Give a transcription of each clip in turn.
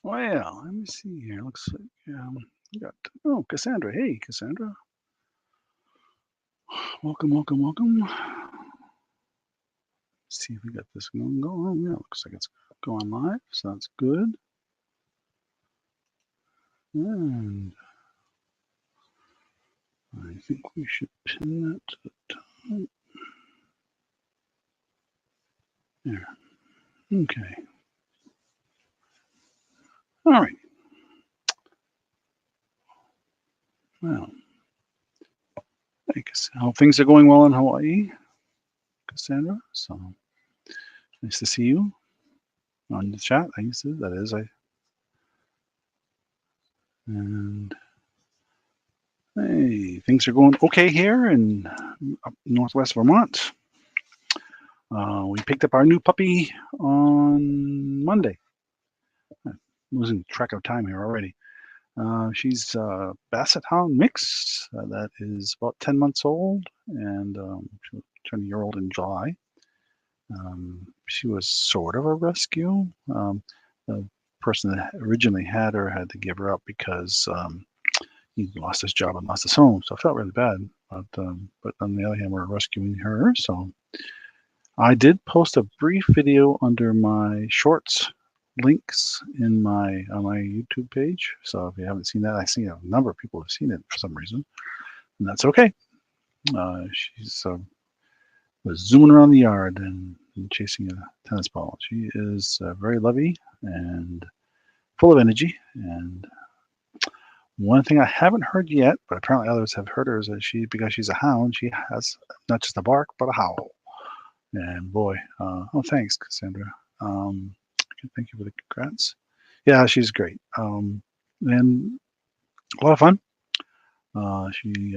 Well, let me see here. Looks like we got Cassandra. Hey, Cassandra. Welcome, welcome, welcome. See if we got this one going. Yeah, looks like it's going live, so that's good. And I think we should pin that to the top. There. Okay. All right. Well, I guess how things are going well in Hawaii, Cassandra. So nice to see you on the chat. And hey, things are going okay here in northwest Vermont. We picked up our new puppy on Monday. I'm losing track of time here already. She's a Basset Hound mix that is about 10 months old, and she'll turn a year old in July. She was sort of a rescue. The person that originally had her had to give her up because he lost his job and lost his home, so I felt really bad. But on the other hand, we're rescuing her. So I did post a brief video under my shorts links in my on my YouTube page. So if you haven't seen that, I see a number of people have seen it for some reason, and that's okay. She's was zooming around the yard and chasing a tennis ball. She is very lovey and full of energy. And one thing I haven't heard yet, but apparently others have heard her, is that because she's a hound, she has not just a bark, but a howl. And boy, thanks, Cassandra. Thank you for the congrats. Yeah, she's great. And a lot of fun. She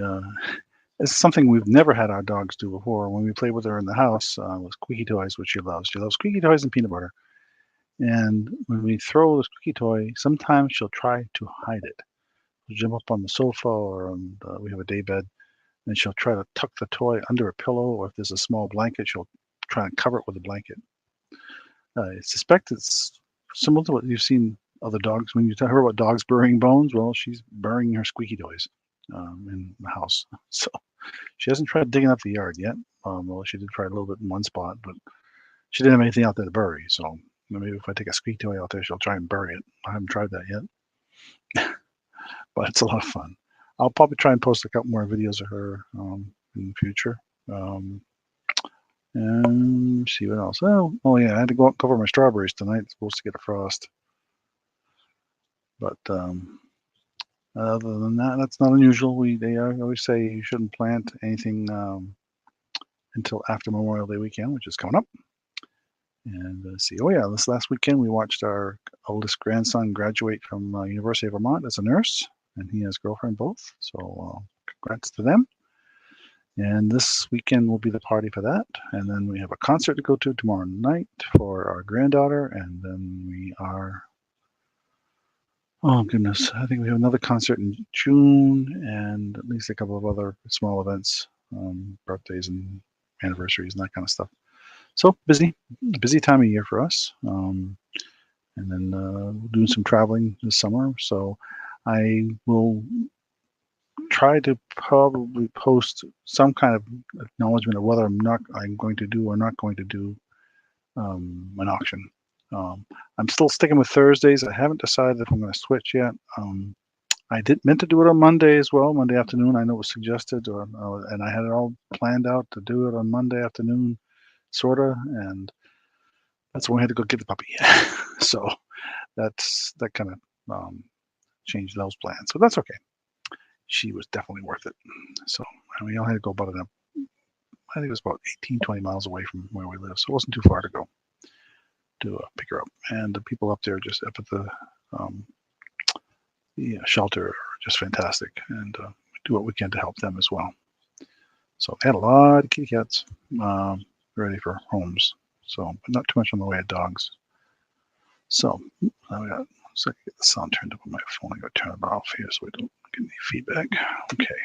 It's something we've never had our dogs do before. When we played with her in the house, with squeaky toys, which she loves. She loves squeaky toys and peanut butter. And when we throw the squeaky toy, sometimes she'll try to hide it. She'll jump up on the sofa, or we have a day bed, and she'll try to tuck the toy under a pillow, or if there's a small blanket, she'll try and cover it with a blanket. I suspect it's similar to what you've seen other dogs. When you tell her about dogs burying bones, well, she's burying her squeaky toys in the house. So she hasn't tried digging up the yard yet. Well, she did try a little bit in one spot, but she didn't have anything out there to bury. So maybe if I take a squeaky toy out there, she'll try and bury it. I haven't tried that yet, but it's a lot of fun. I'll probably try and post a couple more videos of her in the future. And see what else. Oh yeah, I had to go out and cover my strawberries tonight. It's supposed to get a frost. But other than that, that's not unusual. They always say you shouldn't plant anything until after Memorial Day weekend, which is coming up. And see, oh yeah, this last weekend we watched our oldest grandson graduate from University of Vermont as a nurse, and he has a girlfriend both. So congrats to them. And this weekend will be the party for that. And then we have a concert to go to tomorrow night for our granddaughter. And then we are, oh goodness, I think we have another concert in June and at least a couple of other small events, birthdays and anniversaries and that kind of stuff. So busy time of year for us. And then doing some traveling this summer. So I will try to probably post some kind of acknowledgement of whether I'm going to do or not going to do an auction. I'm still sticking with Thursdays. I haven't decided if I'm going to switch yet. I meant to do it on Monday as well, Monday afternoon. I know it was suggested, and I had it all planned out to do it on Monday afternoon, sorta. And that's when we had to go get the puppy. So that kind of changed those plans. So that's okay. She was definitely worth it. So we all had to go about I think it was about 18, 20 miles away from where we live. So it wasn't too far to go to pick her up. And the people up there just up at the shelter are just fantastic. And we do what we can to help them as well. So they had a lot of kitty cats ready for homes. So, but not too much on the way of dogs. So now we got, so I can get the sound turned up on my phone. I got to turn it off here so we don't get any feedback. Okay.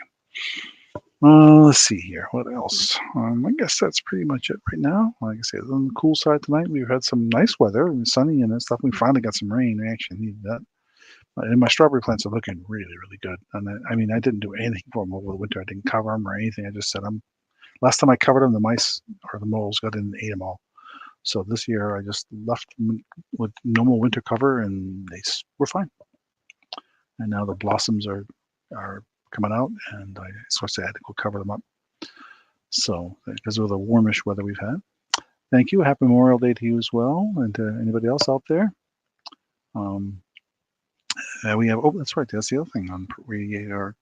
Let's see here. What else? I guess that's pretty much it right now. Like I say, on the cool side tonight, we've had some nice weather and sunny and stuff. We finally got some rain. We actually needed that. And my strawberry plants are looking really, really good. And I mean, I didn't do anything for them over the winter. I didn't cover them or anything. I just set them. Last time I covered them, the mice or the moles got in and ate them all. So this year I just left them with normal winter cover, and they were fine. And now the blossoms are coming out, and I supposed to had to go cover them up. So because of the warmish weather we've had. Thank you. Happy Memorial Day to you as well, and to anybody else out there. We have. Oh, that's right. That's the other thing. We are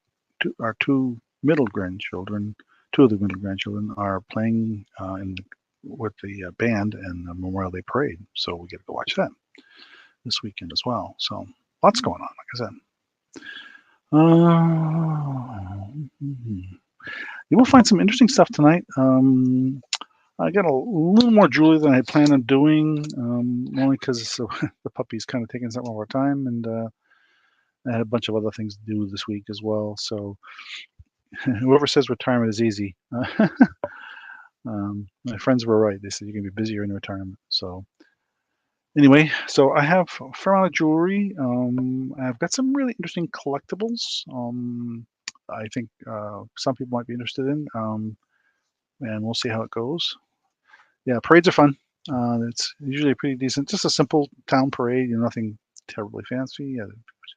our two middle grandchildren. Two of the middle grandchildren are playing with the band in the Memorial Day Parade, so we get to go watch that this weekend as well. So lots going on, like I said. You will find some interesting stuff tonight. I got a little more jewelry than I had planned on doing, only because the puppy's kind of taking some of our time, and I had a bunch of other things to do this week as well. So whoever says retirement is easy, my friends were right. They said you're gonna be busier in retirement. So anyway, so I have a fair amount of jewelry. I've got some really interesting collectibles. I think some people might be interested in, and we'll see how it goes. Yeah, parades are fun. It's usually pretty decent. Just a simple town parade, nothing terribly fancy. A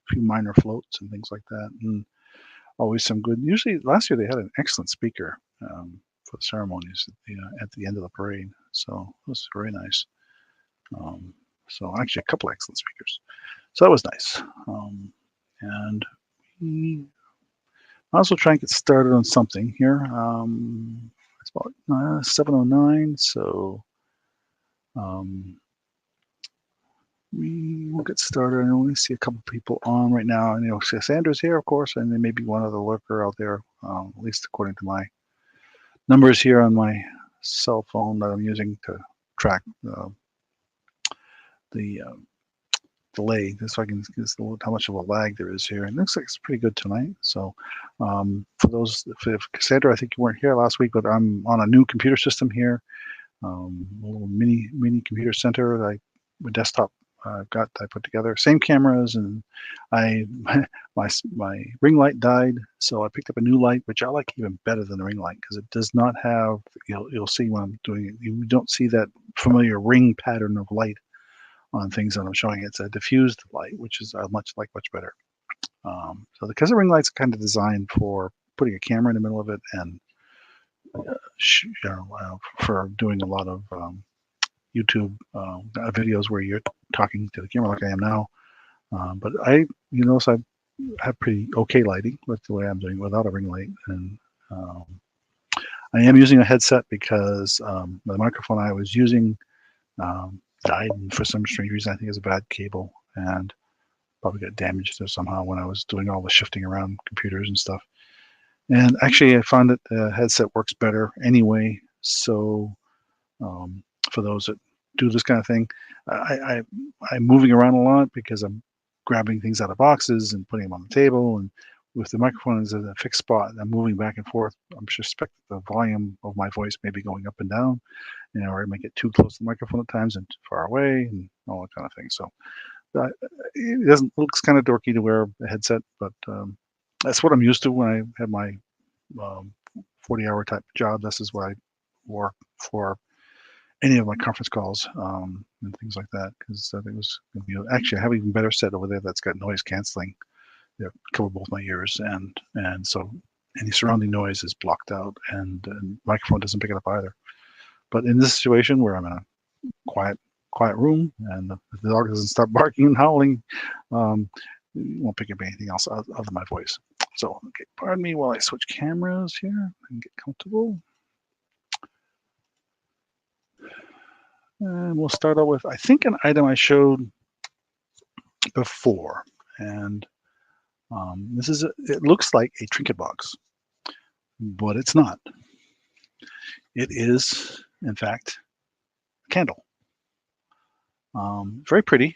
few minor floats and things like that, and always some good. Usually, last year they had an excellent speaker for the ceremonies at the end of the parade, so it was very nice. So actually, a couple excellent speakers. So that was nice. And we also try and get started on something here. It's about 7:09, so we will get started. I only see a couple people on right now. And Sandra's here, of course, and there may be one other lurker out there, at least according to my numbers here on my cell phone that I'm using to track the delay, so I can see how much of a lag there is here. And it looks like it's pretty good tonight. So for those, if Cassandra, I think you weren't here last week, but I'm on a new computer system here, a little mini computer center that a desktop I put together. Same cameras, and my ring light died, so I picked up a new light, which I like even better than the ring light because it does not have. You'll see when I'm doing it. You don't see that familiar ring pattern of light on things that I'm showing. It's a diffused light, which is much better. So because the ring light's kind of designed for putting a camera in the middle of it and for doing a lot of YouTube videos where you're talking to the camera like I am now. But I have pretty okay lighting with the way I'm doing without a ring light, and I am using a headset because the microphone I was using died, and for some strange reason I think it's a bad cable and probably got damaged there somehow when I was doing all the shifting around computers and stuff. And actually I found that the headset works better anyway. So for those that do this kind of thing, I'm moving around a lot because I'm grabbing things out of boxes and putting them on the table, and with the microphone is in a fixed spot and I'm moving back and forth, I'm suspect the volume of my voice may be going up and down, or I might get too close to the microphone at times and far away and all that kind of thing. So it looks kind of dorky to wear a headset, but that's what I'm used to when I have my 40-hour type job. This is what I wore for any of my conference calls and things like that, because I think it was going to be actually I have an even better set over there that's got noise canceling that cover both my ears, and so any surrounding noise is blocked out, and the microphone doesn't pick it up either. But in this situation where I'm in a quiet room and the dog doesn't start barking and howling, you won't pick up anything else other than my voice. So okay, pardon me while I switch cameras here and get comfortable. And we'll start out with, I think, an item I showed before. And this is, it looks like a trinket box, but it's not. It is, in fact, a candle. Very pretty.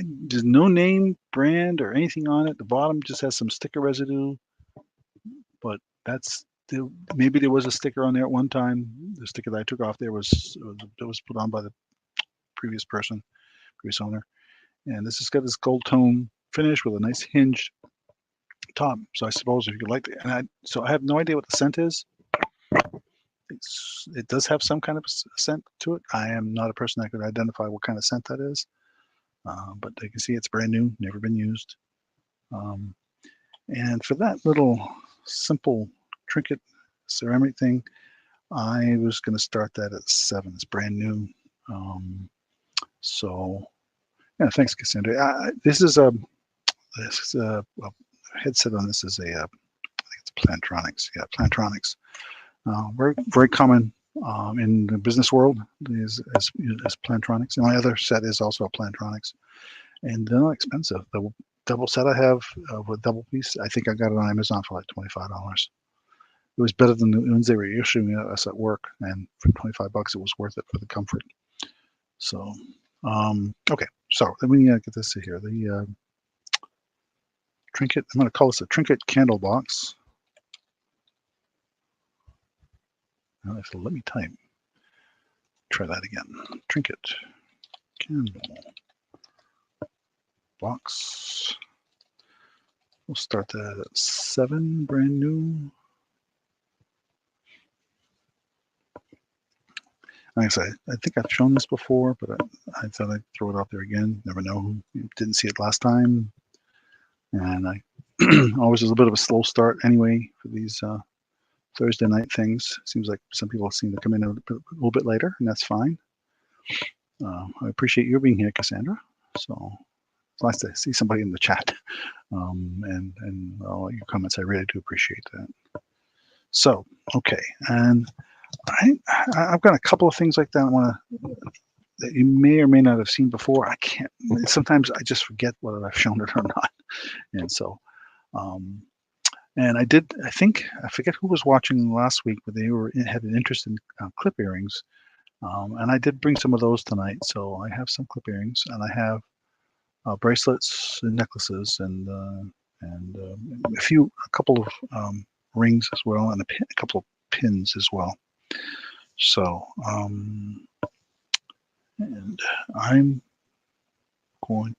There's no name, brand, or anything on it. The bottom just has some sticker residue, but that's maybe there was a sticker on there at one time. The sticker that I took off there was put on by the previous owner. And this has got this gold tone finish with a nice hinged top. So I suppose if you like it, so I have no idea what the scent is. It does have some kind of scent to it. I am not a person that could identify what kind of scent that is, but you can see it's brand new, never been used. And for that little simple trinket ceramic thing, I was going to start that at 7. It's brand new. So yeah, thanks, Cassandra. This is a headset on this is I think it's Plantronics. Yeah, Plantronics. Very common in the business world is Plantronics. And my other set is also a Plantronics, and they're not expensive. The double set I have with double piece, I think I got it on Amazon for like $25. It was better than the ones they were issuing us at work, and for $25 it was worth it for the comfort. So okay, so let me get this here. The trinket. I'm going to call this a trinket candle box. Now, if it'll let me type, try that again. Trinket candle box. We'll start that at 7, brand new. Like I said, I think I've shown this before, but I thought I'd throw it out there again. Never know who didn't see it last time. And I always was a bit of a slow start anyway for these Thursday night things. Seems like some people seem to come in a little bit later, and that's fine. I appreciate you being here, Cassandra. So it's nice to see somebody in the chat, and all your comments. I really do appreciate that. So okay, and I've got a couple of things like that that you may or may not have seen before. I can't. Sometimes I just forget whether I've shown it or not, and so. And I forget who was watching last week, but they had an interest in clip earrings. And I did bring some of those tonight. So I have some clip earrings, and I have bracelets and necklaces, and a couple of rings as well, and a couple of pins as well. So, and I'm going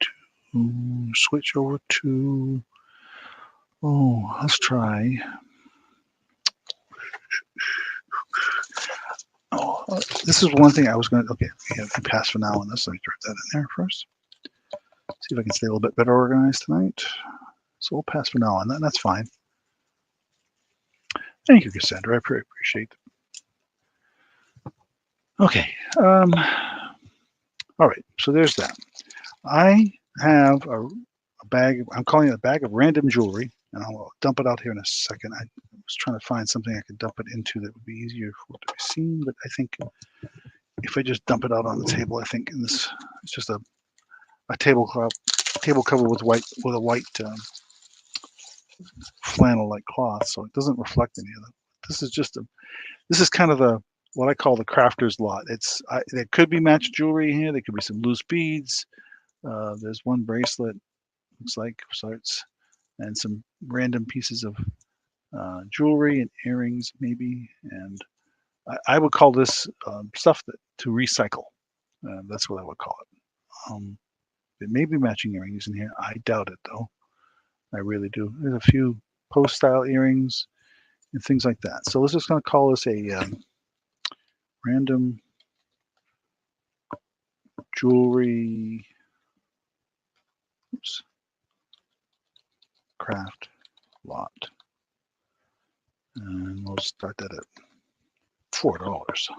to switch over to. Let's try. This is one thing I was going to. Okay, we have to pass for now on this. Let me throw that in there first. See if I can stay a little bit better organized tonight. So we'll pass for now on that. That's fine. Thank you, Cassandra. I appreciate it. Okay. All right. So there's that. I have a bag. I'm calling it a bag of random jewelry. And I'll dump it out here in a second. I was trying to find something I could dump it into that would be easier for it to be seen, but I think if I just dump it out on the table, I think it's just a table cover with a white flannel-like cloth, so it doesn't reflect any of it. This is kind of what I call the crafter's lot. There could be matched jewelry here. There could be some loose beads. There's one bracelet, looks like sorts. And some random pieces of jewelry and earrings, maybe. And I would call this stuff to recycle. That's what I would call it. It may be matching earrings in here. I doubt it, though. I really do. There's a few post-style earrings and things like that. So let's just going to call this a random jewelry. Oops. Craft lot, and we'll start that at $4. Let's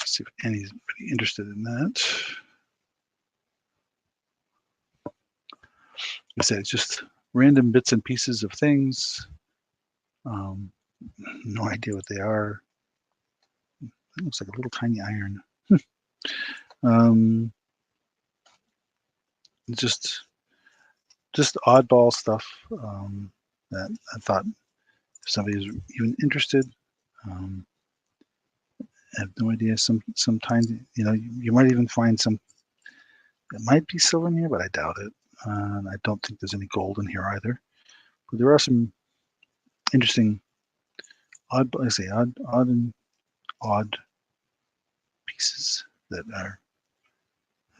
see if anybody's interested in that. Like I said, it's just random bits and pieces of things. No idea what they are. It looks like a little tiny iron. Just oddball stuff that I thought if somebody's even interested. I have no idea. Sometimes you might even find some. It might be silver in here, but I doubt it. I don't think there's any gold in here either. But there are some interesting, odd and odd pieces that are.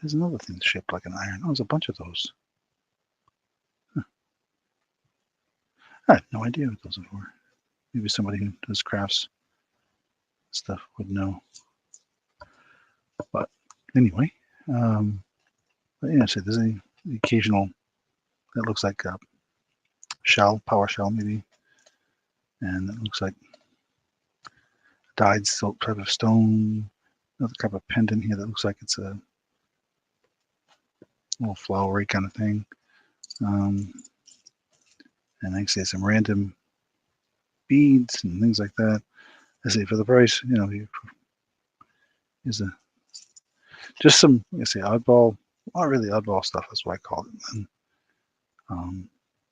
There's another thing shaped like an iron. Oh, there's a bunch of those. Huh. I had no idea what those were. Maybe somebody who does crafts stuff would know. But anyway, but yeah, so there's the occasional that looks like a shell, power shell maybe, and it looks like dyed silk type of stone. Another type of pendant here that looks like it's a little flowery kind of thing. And I see some random beads and things like that. I say for the price, you know, is a just some, I say, oddball, not really oddball stuff. That's what I call it. And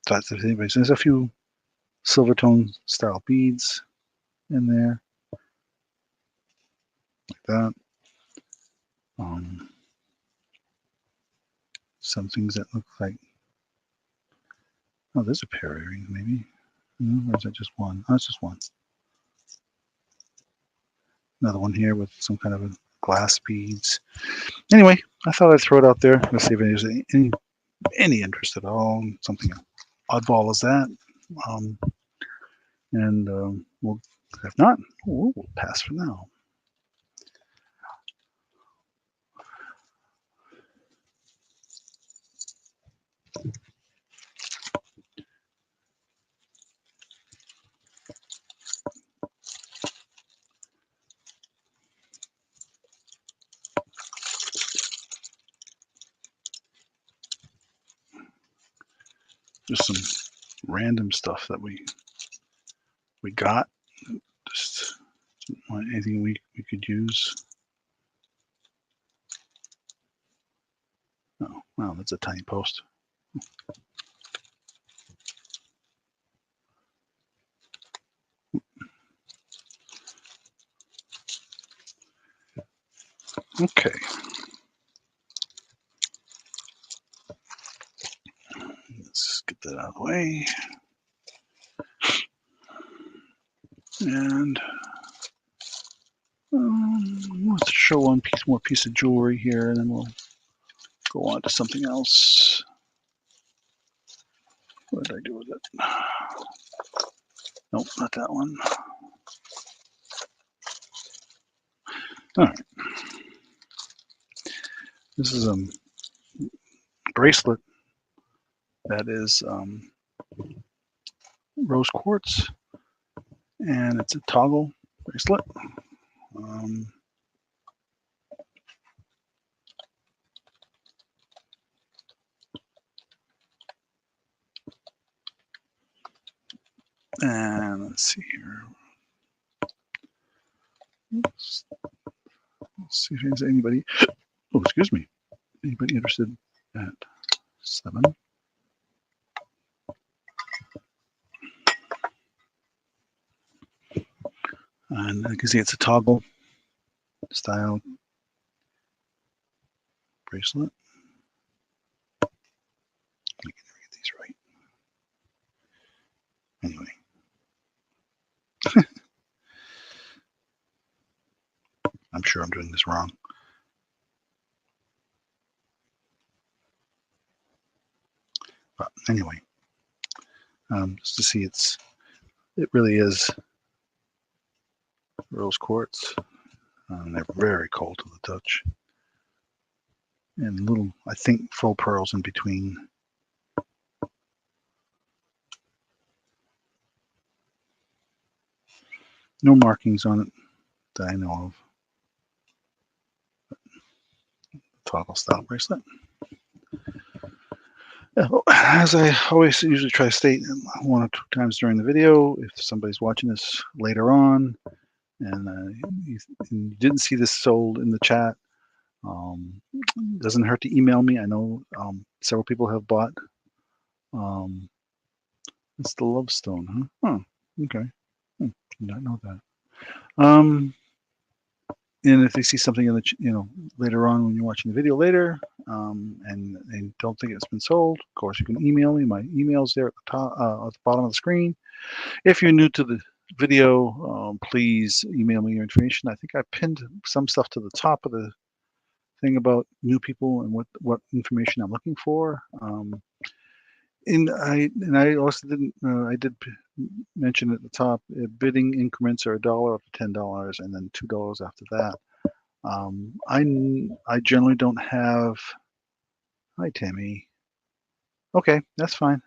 that's if anybody. There's a few silver tone style beads in there, like that. Some things that look like, oh, there's a pair of earrings maybe. Or is that just one? Oh, it's just one. Another one here with some kind of a glass beads. Anyway, I thought I'd throw it out there. Let's see if there's any interest at all. Something oddball as that. We'll, if not, we'll pass for now. Just some random stuff that we got. Just anything we could use. Oh, wow, that's a tiny post. Okay. Let's get that out of the way. And let's show one more piece of jewelry here, and then we'll go on to something else. What did I do with it? Nope, not that one. All right. This is a bracelet that is rose quartz, and it's a toggle bracelet. And let's see here. Let's see if there's anybody. Oh, excuse me. Anybody interested at 7? And you can see it's a toggle style bracelet. I can never get these right. Anyway. I'm sure I'm doing this wrong. But anyway, just to see it really is rose quartz. They're very cold to the touch. And little, I think, faux pearls in between. No markings on it that I know of. Toggle style bracelet. As I always usually try to state 1 or 2 times during the video, if somebody's watching this later on and you didn't see this sold in the chat, doesn't hurt to email me. I know several people have bought. It's the Love Stone, huh? Oh, okay. Did not know that. And if they see something in the later on when you're watching the video later, and don't think it's been sold, of course, you can email me. My email's there at the top, at the bottom of the screen. If you're new to the video, please email me your information. I think I pinned some stuff to the top of the thing about new people and what information I'm looking for. And I also didn't I did mention at the top bidding increments are $1 up to $10 and then $2 after that. I generally don't have. Hi Tammy. Okay, that's fine.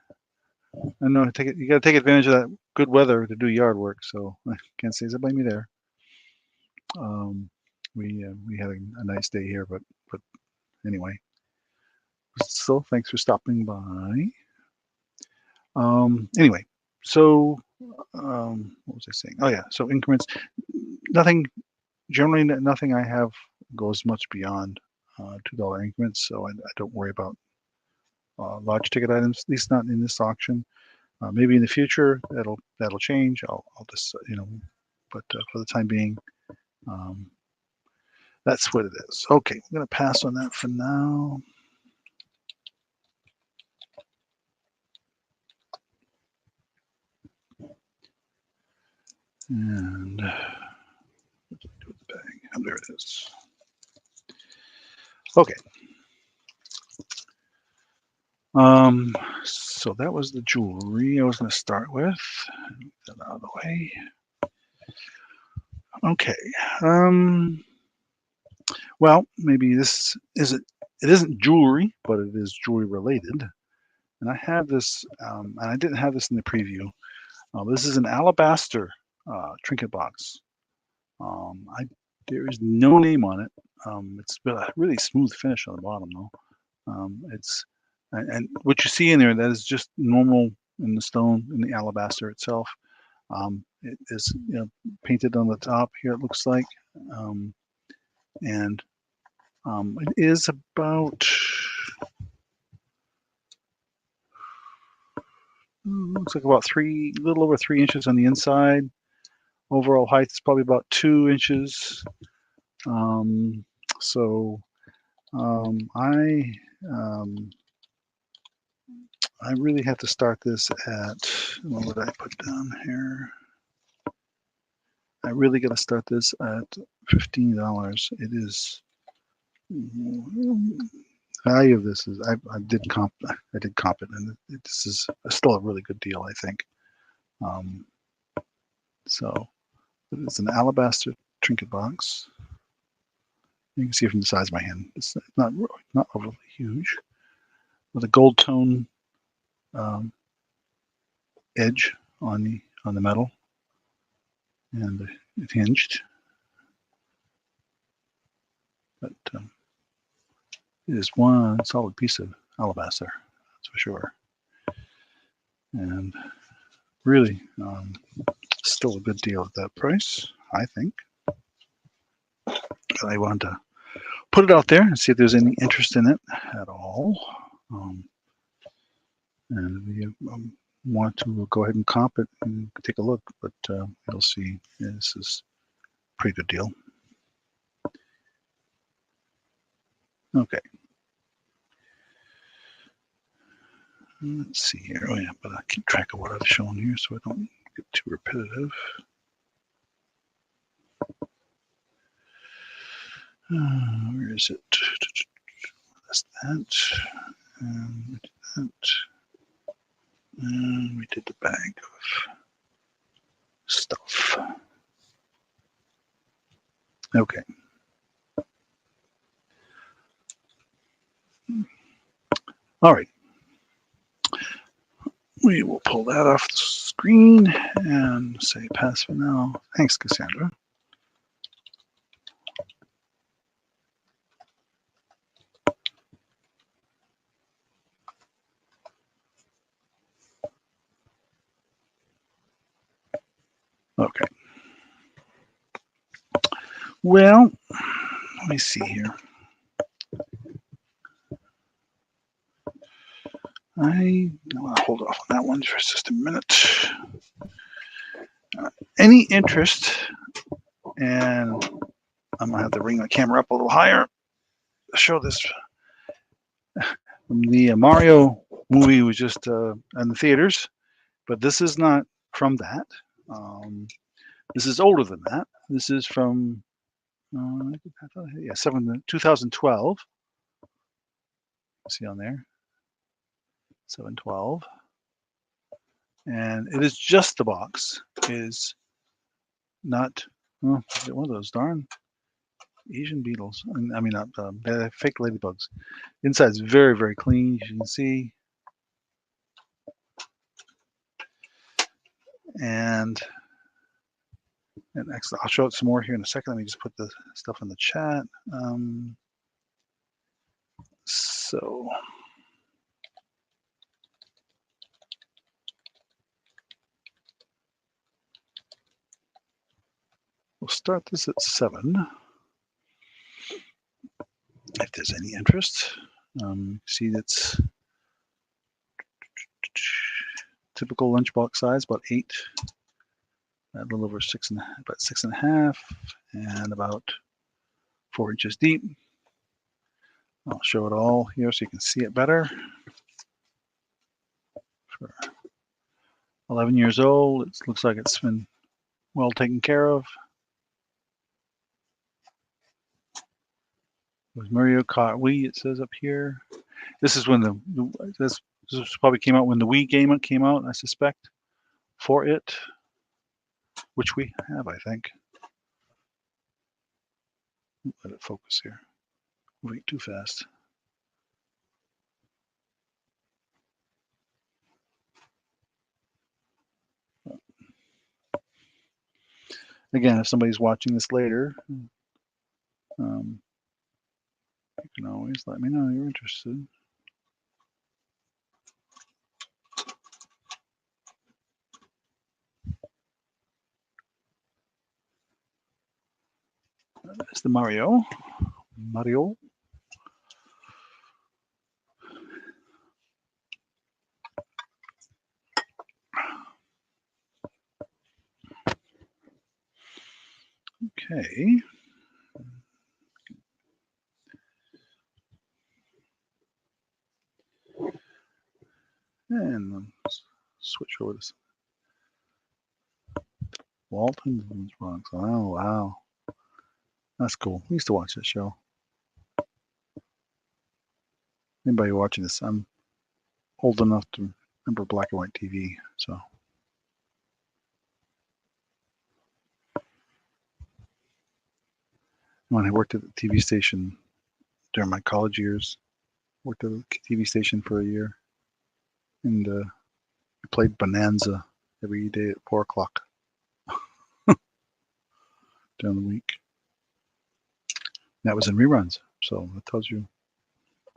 I know you got to take advantage of that good weather to do yard work, so I can't say it's blame me there. We had a nice day here, but anyway. So thanks for stopping by. Anyway, so what was I saying? Oh yeah, so increments. Generally nothing I have goes much beyond $2 increments, so I don't worry about large ticket items, at least not in this auction. Maybe in the future that'll change. I'll just but for the time being, that's what it is. Okay, I'm gonna pass on that for now. And what did I do with the bag? Oh, there it is. Okay. So that was the jewelry I was going to start with. Get that out of the way. Okay. Well, maybe this isn't. It isn't jewelry, but it is jewelry related. And I have this, and I didn't have this in the preview. This is an alabaster trinket box. There is no name on it. It's got a really smooth finish on the bottom, though. And what you see in there, that is just normal in the stone, in the alabaster itself. It is painted on the top here, it looks like. And it is about, looks like about a little over 3 inches on the inside. Overall height is probably about 2 inches. I really have to start this at, what would I put down here? I really got to start this at $15. It is, value of this is, I did comp it, and this is still a really good deal, I think. So it's an alabaster trinket box. You can see from the size of my hand, it's not overly huge, with a gold tone edge on the metal, and it hinged. But it is one solid piece of alabaster, that's for sure. And really, still a good deal at that price, I think. But I wanted to put it out there and see if there's any interest in it at all. And if you want to go ahead and comp it and take a look, but you'll see this is a pretty good deal. Okay. Let's see here. Oh yeah, but I keep track of what I've shown here so I don't get too repetitive. Where is it? That's that. And we did that. And we did the bag of stuff. Okay. All right. We will pull that off the screen and say pass for now. Thanks, Cassandra. Okay. Well, let me see here. I want to hold off on that one for just a minute. Any interest, and I'm going to have to bring the camera up a little higher to show this. The Mario movie was just in the theaters, but this is not from that. This is older than that. This is from yeah, 2012. See on there, 7/12, and it is just the box. It is not one of those darn Asian beetles. I mean, not fake ladybugs. Inside is very, very clean. As you can see, and actually, I'll show it some more here in a second. Let me just put the stuff in the chat. So we'll start this at 7, if there's any interest. See, that's typical lunchbox size, about 8, a little over 6 and about 6.5, and about 4 inches deep. I'll show it all here so you can see it better. For 11 years old, it looks like it's been well taken care of. With Mario Kart Wii, it says up here. This is when this probably came out when the Wii game came out, I suspect, for it, which we have, I think. Let it focus here. Moving too fast. Again, if somebody's watching this later, you can always let me know you're interested. That's the Mario. Okay. And switch over this. Walton's Bronx. Oh, wow. That's cool. We used to watch that show. Anybody watching this? I'm old enough to remember black and white TV, so. When I worked at the TV station during my college years, worked at a TV station for a year, and we played Bonanza every day at 4 o'clock during the week. That was in reruns, so that tells you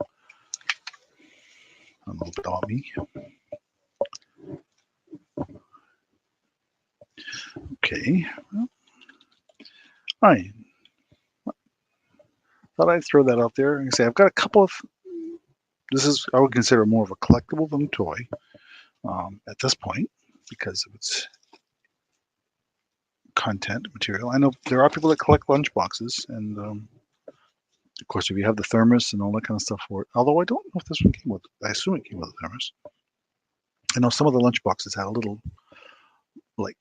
a little bit about me. Okay. Well, all right. Thought I'd throw that out there and say I've got a couple of. This is I would consider more of a collectible than a toy at this point because of its content material. I know there are people that collect lunchboxes, and of course, if you have the thermos and all that kind of stuff for it. Although I don't know if this one came with. I assume it came with a thermos. I know some of the lunchboxes had a little like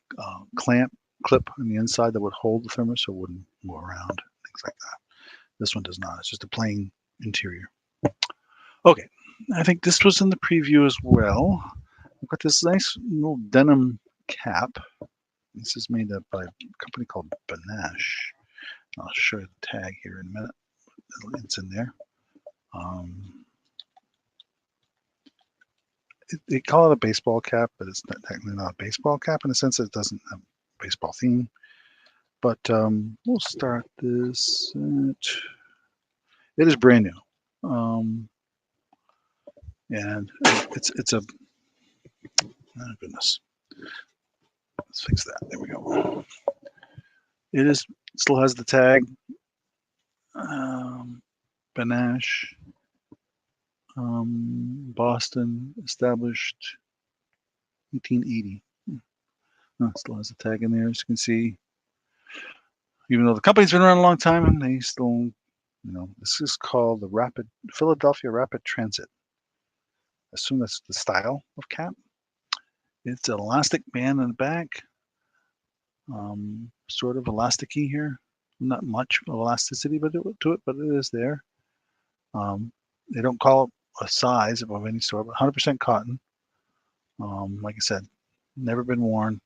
clip on the inside that would hold the thermos so it wouldn't move around, things like that. This one does not. It's just a plain interior. Okay, I think this was in the preview as well. I've got this nice little denim cap. This is made up by a company called Panache. I'll show you the tag here in a minute. It's in there. They call it a baseball cap, but it's not technically not a baseball cap in the sense that it doesn't have a baseball theme. But we'll start this. It is brand new, and it's a. Oh goodness. Let's fix that. There we go. It still has the tag. Panache. Boston, established 1880. It still has a tag in there, as you can see. Even though the company's been around a long time, and they still This is called the Philadelphia Rapid Transit. I assume that's the style of cap. It's an elastic band in the back, sort of elasticy here. Not much elasticity to it, but it is there. They don't call it a size of any sort, but 100% cotton. Like I said, never been worn.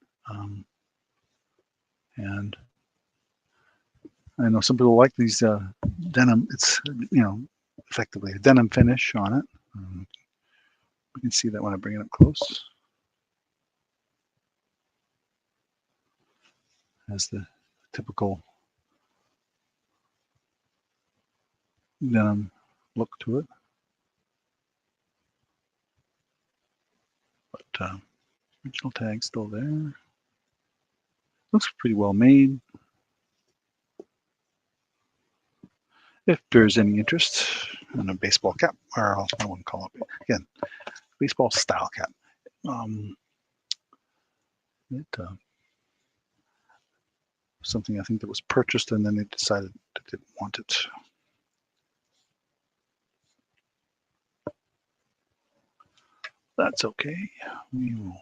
And I know some people like these denim. It's, effectively a denim finish on it. You can see that when I bring it up close. Has the typical denim look to it. But original tag still there. Looks pretty well made. If there's any interest in a baseball cap, or I wouldn't call it, again, baseball style cap. Something I think that was purchased and then they decided they didn't want it. That's okay. We will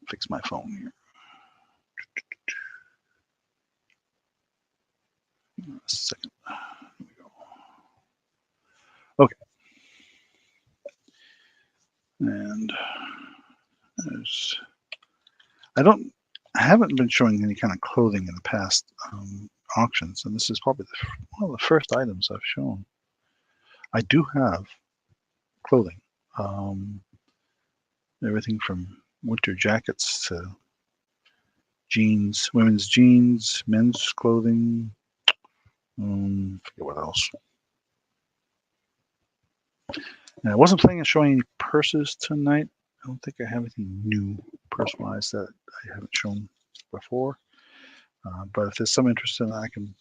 fix my phone here. A second. Here we go. Okay. And I haven't been showing any kind of clothing in the past auctions, and this is probably one of the first items I've shown. I do have clothing, everything from winter jackets to jeans, women's jeans, men's clothing. Forget what else. Now, I wasn't planning on showing any purses tonight. I don't think I have anything new purse-wise that I haven't shown before. But if there's some interest in it, I can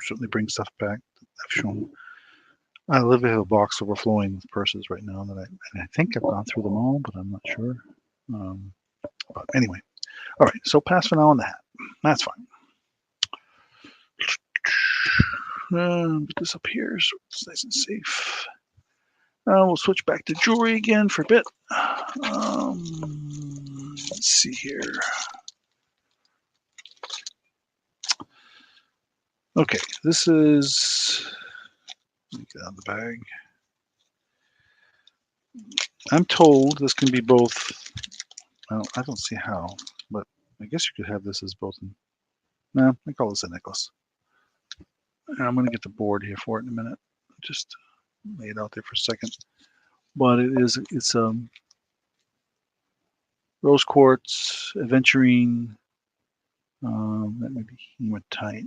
certainly bring stuff back that I've shown. I literally have a box overflowing with purses right now that I think I've gone through them all, but I'm not sure. But anyway, all right. So pass for now on the hat. That's fine. Put this up here so it's nice and safe. We'll switch back to jewelry again for a bit. Let's see here. Okay, this is, let me get out of the bag. I'm told this can be both, well, I don't see how, but I guess you could have this as both, no, I call this a necklace. And I'm gonna get the board here for it in a minute. Just lay it out there for a second. But it's rose quartz, aventurine, that may be hematite.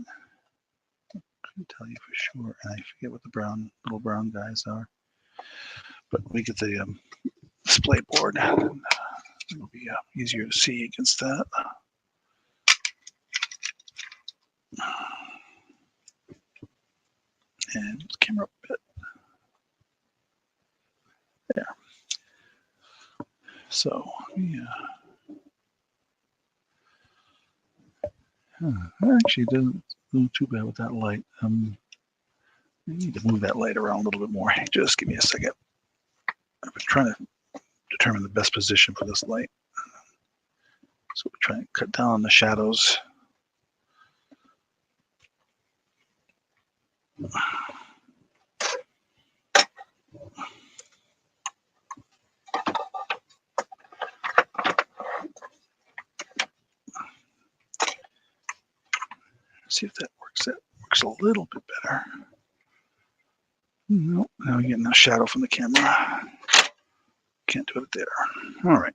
I couldn't tell you for sure, and I forget what the little brown guys are. But we get the display board. It'll be easier to see against that. And camera up a bit. There. So, yeah. Actually, it doesn't do too bad with that light. I need to move that light around a little bit more. Just give me a second. I've been trying to determine the best position for this light. So we're trying to cut down on the shadows. See if that works. That works a little bit better. No, now we're getting a shadow from the camera. Can't do it there. All right.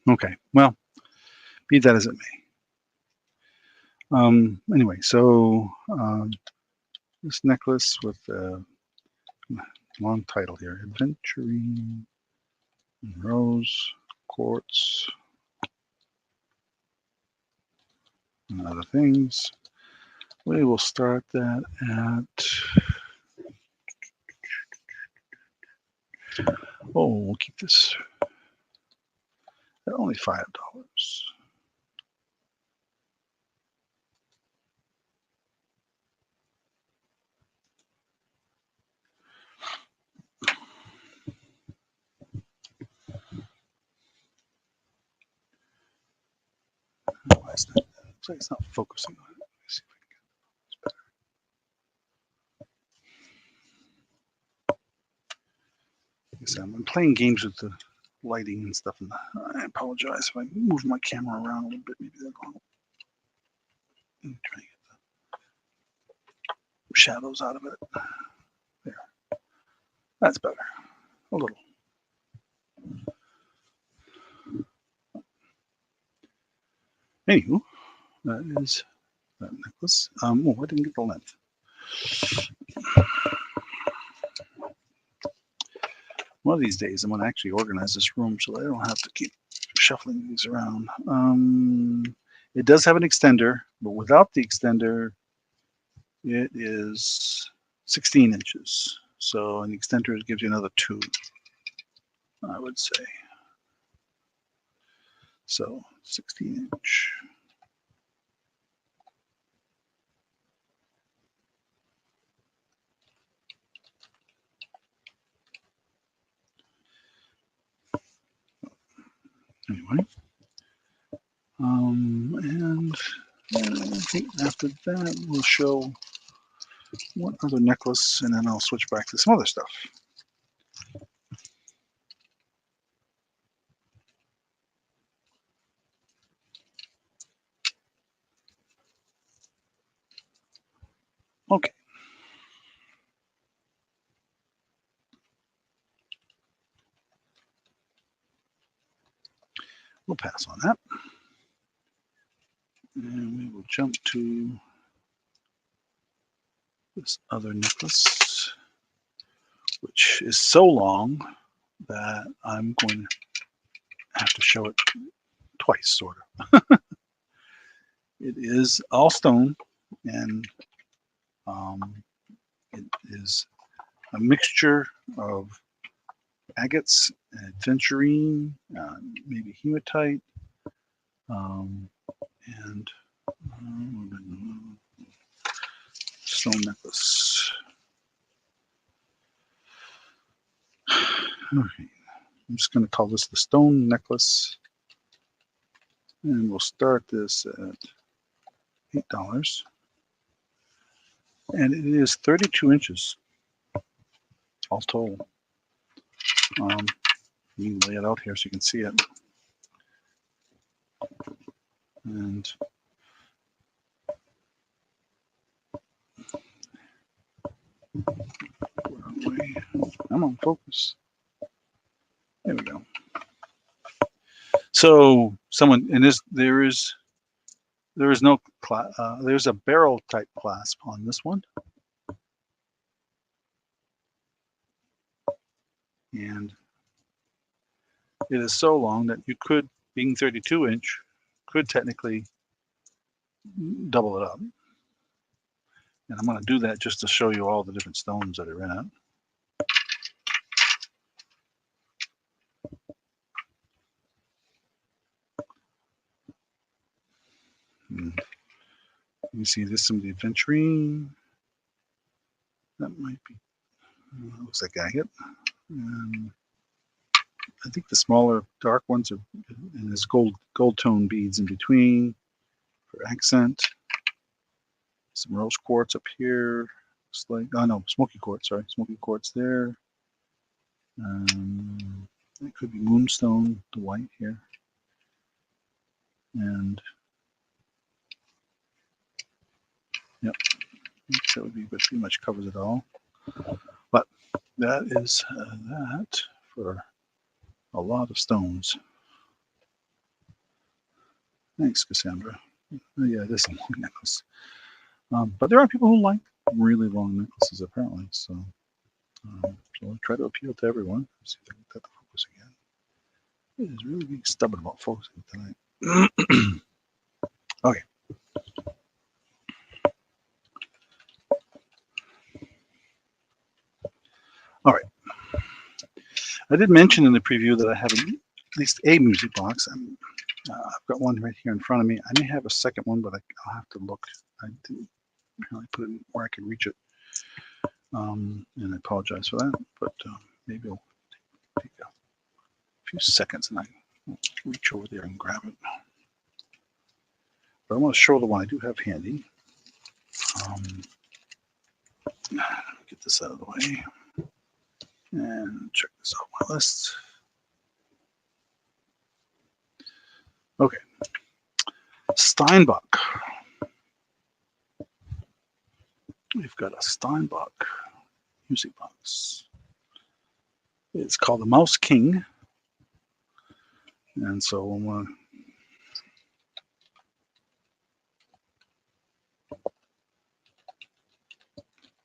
Okay, well, be that as it may. Anyway, so this necklace with a long title here, Aventurine Rose Quartz and other things. We will start that at Oh, we'll keep this at only $5. Why is that? Looks like it's not focusing on it. Let's see if I can get this better. I'm playing games with the lighting and stuff, and I apologize if I move my camera around a little bit. Maybe that'll help. Let me try to get the shadows out of it. There. That's better. A little. Anywho, that is that necklace. Oh, I didn't get the length. One of these days, I'm going to actually organize this room so that I don't have to keep shuffling these around. It does have an extender, but without the extender, it is 16 inches. So an extender gives you another 2, I would say. So 16 inch. Anyway, and I think after that we'll show one other necklace, and then I'll switch back to some other stuff. Okay. We'll pass on that. And we will jump to this other necklace, which is so long that I'm going to have to show it twice, sort of. It is all stone, and it is a mixture of agates, aventurine, maybe hematite, and stone necklace. Okay. I'm just going to call this the stone necklace, and we'll start this at $8, and it is 32 inches all told. You can lay it out here so you can see it. And I'm on focus. There we go. So someone in this, there is no there's a barrel type clasp on this one, and it is so long that you could, being 32 inch, could technically double it up. And I'm going to do that just to show you all the different stones that are in it. And you see this, some of the aventurine. That might be, looks like agate. And I think the smaller dark ones are, and there's gold tone beads in between for accent. Some rose quartz up here. Looks like, oh no, smoky quartz, sorry. Smoky quartz there. It could be moonstone, the white here. And yep, that would be, but pretty much covers it all. But that is that for a lot of stones. Thanks, Cassandra. Oh, yeah, this is a long necklace. But there are people who like really long necklaces, apparently. So I'll try to appeal to everyone. Let's see if I can get the focus again. It is really being stubborn about focusing tonight. Okay. All right. I did mention in the preview that I have at least a music box. I've got one right here in front of me. I may have a second one, but I'll have to look. I didn't really put it where I could reach it. And I apologize for that, but maybe it'll take a few seconds and I can reach over there and grab it. But I want to show the one I do have handy. Get this out of the way and check this out my list. Okay, Steinbach. We've got a Steinbach music box. It's called the Mouse King. And so I'm going to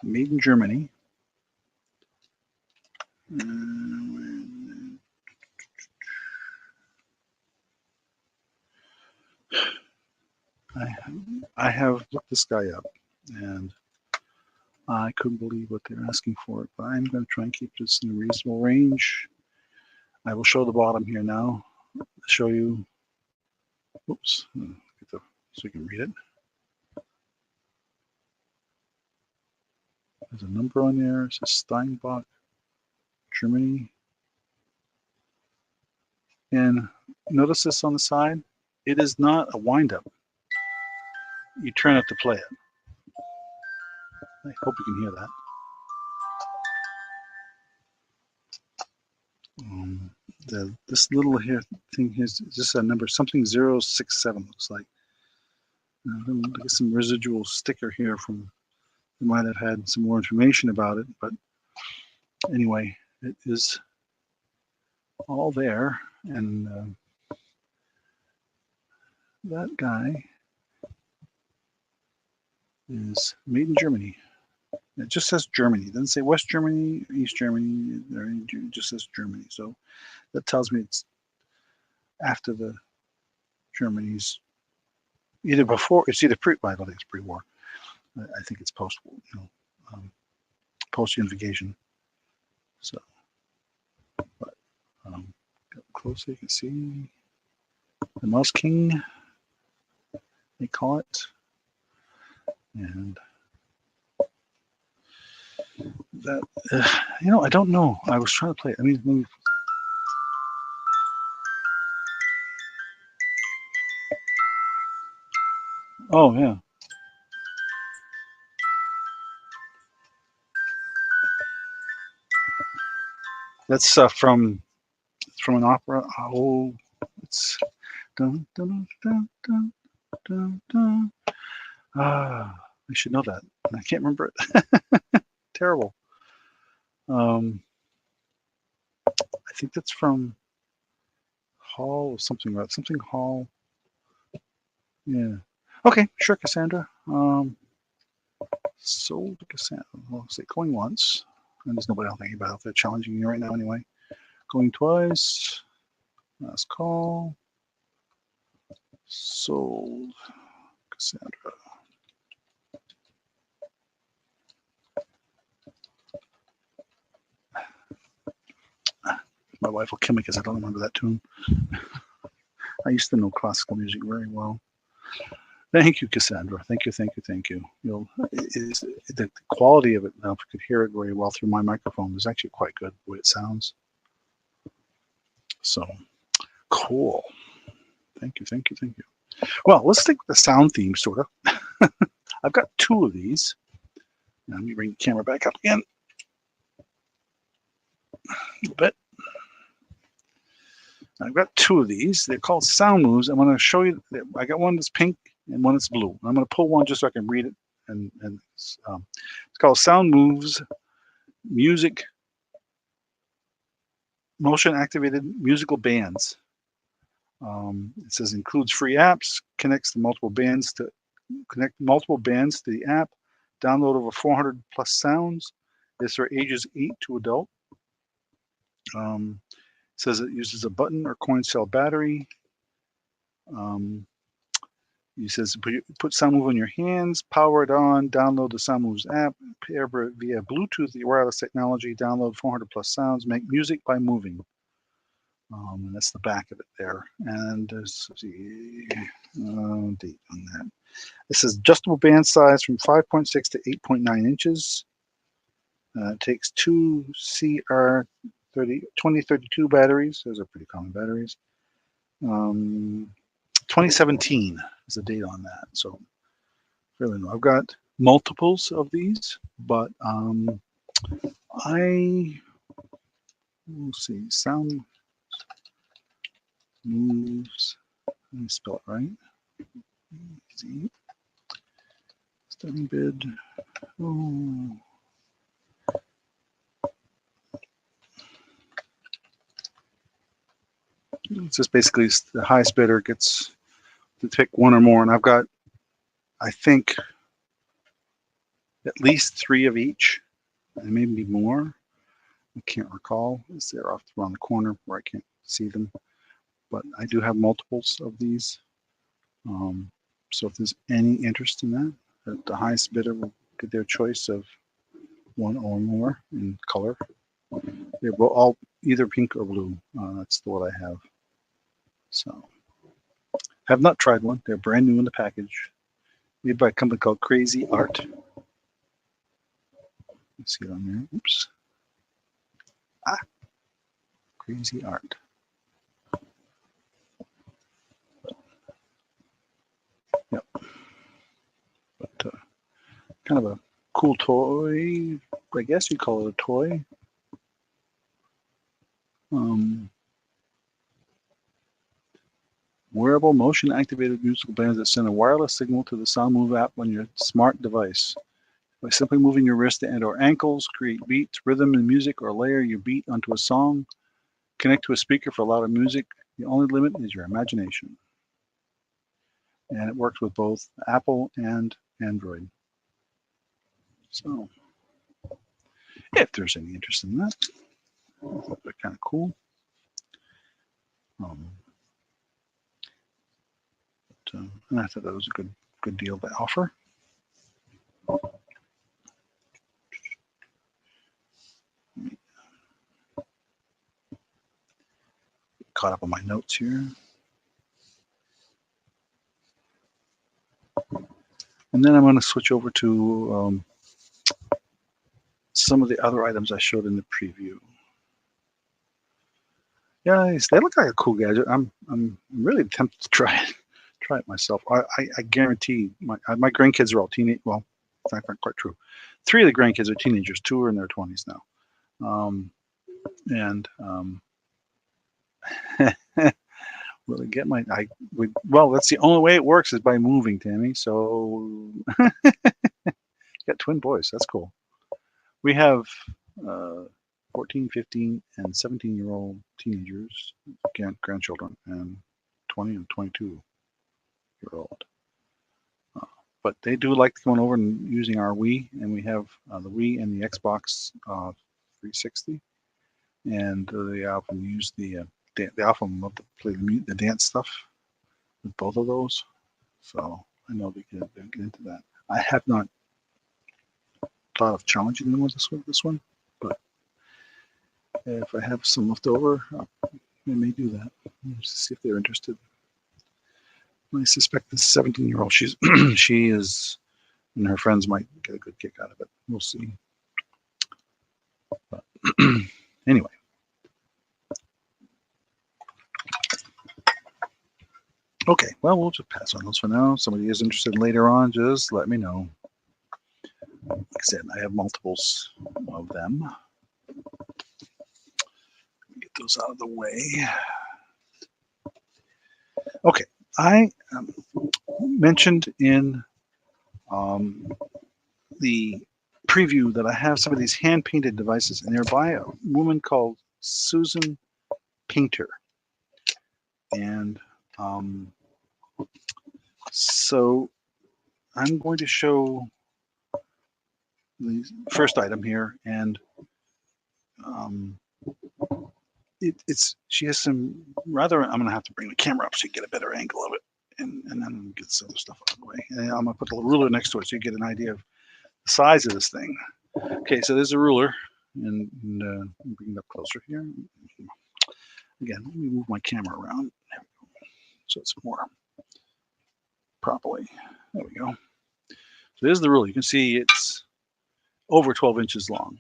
made in Germany. I have looked this guy up, and I couldn't believe what they're asking for it, but I'm going to try and keep this in a reasonable range. I will show the bottom here now. Show you. Oops. So you can read it. There's a number on there. It says Steinbach, Germany. And notice this on the side. It is not a wind-up. You turn it to play it. I hope you can hear that. This little here thing here is just a number, something 067 looks like. I get some residual sticker here from, they might have had some more information about it, but anyway, it is all there. And that guy is made in Germany. It just says Germany. It doesn't say West Germany, East Germany. It just says Germany. So that tells me it's after the Germany's, either before, it's either pre, I don't think it's pre-war. I think it's post-war, post-unification. So, but closely you can see the Mouse King, they call it. And that, I don't know. I was trying to play it. I mean, maybe. Oh, yeah. That's from an opera. Oh, it's dun, dun, dun, dun, dun, dun. I should know that. I can't remember it. Terrible. I think that's from Hall or something, right? Something Hall. Yeah. Okay, sure, Cassandra. Sold to Cassandra. Well, say going once. And there's nobody else thinking about it. They're challenging you right now anyway. Going twice. Last call. Sold. Cassandra. My wife will kill me because I don't remember that tune. I used to know classical music very well. Thank you, Cassandra. Thank you, thank you, thank you. The quality of it now, if you could hear it very well through my microphone, is actually quite good the way it sounds. So, cool. Thank you, thank you, thank you. Well, let's stick with the sound theme, sort of. I've got two of these. Now, let me bring the camera back up again. A little bit. I've got two of these. They're called sound moves. I'm going to show you. I got one that's pink and one that's blue. I'm going to pull one just so I can read it. And it's called Sound Moves Music Motion Activated Musical Bands. It says includes free apps, connect multiple bands to the app. Download over 400 plus sounds. It's for ages 8 to adult. It says it uses a button or coin cell battery. He says, put SoundMove on your hands, power it on, download the SoundMove's app, pair via Bluetooth wireless technology, download 400 plus sounds, make music by moving. And that's the back of it there. And there's date on that. It says adjustable band size from 5.6 to 8.9 inches. It takes two CR2032 batteries. Those are pretty common batteries. 2017 is the date on that. So really no. I've got multiples of these, but we'll see. Sound moves. Let me spell it right. Easy. Starting bid. Oh. It's just basically the highest bidder gets to pick one or more, and I've got, I think, at least 3 of each, and maybe more. I can't recall. They're off around the corner where I can't see them, but I do have multiples of these. So if there's any interest in that, the highest bidder will get their choice of one or more in color. They're all either pink or blue. That's what I have. So, have not tried one. They're brand new in the package, made by a company called Crazy Art. Let's see it on there. Oops. Crazy Art. Yep. But kind of a cool toy. I guess you call it a toy. Wearable motion-activated musical bands that send a wireless signal to the SoundMove app on your smart device. By simply moving your wrist and/or ankles, create beats, rhythm, and music, or layer your beat onto a song. Connect to a speaker for louder music. The only limit is your imagination. And it works with both Apple and Android. So, if there's any interest in that, I thought they're kind of cool. And I thought that was a good deal to offer. Caught up on my notes here. And then I'm going to switch over to some of the other items I showed in the preview. Yeah, they look like a cool gadget. I'm really tempted to try it myself. I guarantee my grandkids are all teenage. Well, that's not quite true. 3 of the grandkids are teenagers. 2 are in their 20s now. Will it get well, that's the only way it works is by moving, Tammy. So got twin boys. That's cool. We have 14, 15, and 17-year-old teenagers, grandchildren, and 20 and 22-year-old. But they do like going over and using our Wii, and we have the Wii and the Xbox 360, and they often use they often love to play the dance stuff with both of those. So I know they get into that. I have not thought of challenging them with this one, but if I have some left over, I may do that. Just see if they're interested. I suspect this 17-year-old, she is, and her friends might get a good kick out of it. We'll see. But anyway. Okay, well, we'll just pass on those for now. If somebody is interested later on, just let me know. Like I said, I have multiples of them. Get those out of the way. Okay, I mentioned in the preview that I have some of these hand-painted devices, and they're by a woman called Susan Painter. And so I'm going to show the first item here, and she has some rather, I'm going to have to bring the camera up so you get a better angle of it. and then get this other stuff out of the way. And I'm gonna put the ruler next to it so you get an idea of the size of this thing. Okay, so there's a ruler, and bring it up closer here. Again, let me move my camera around so it's more properly. There we go. So there's the ruler. You can see it's over 12 inches long.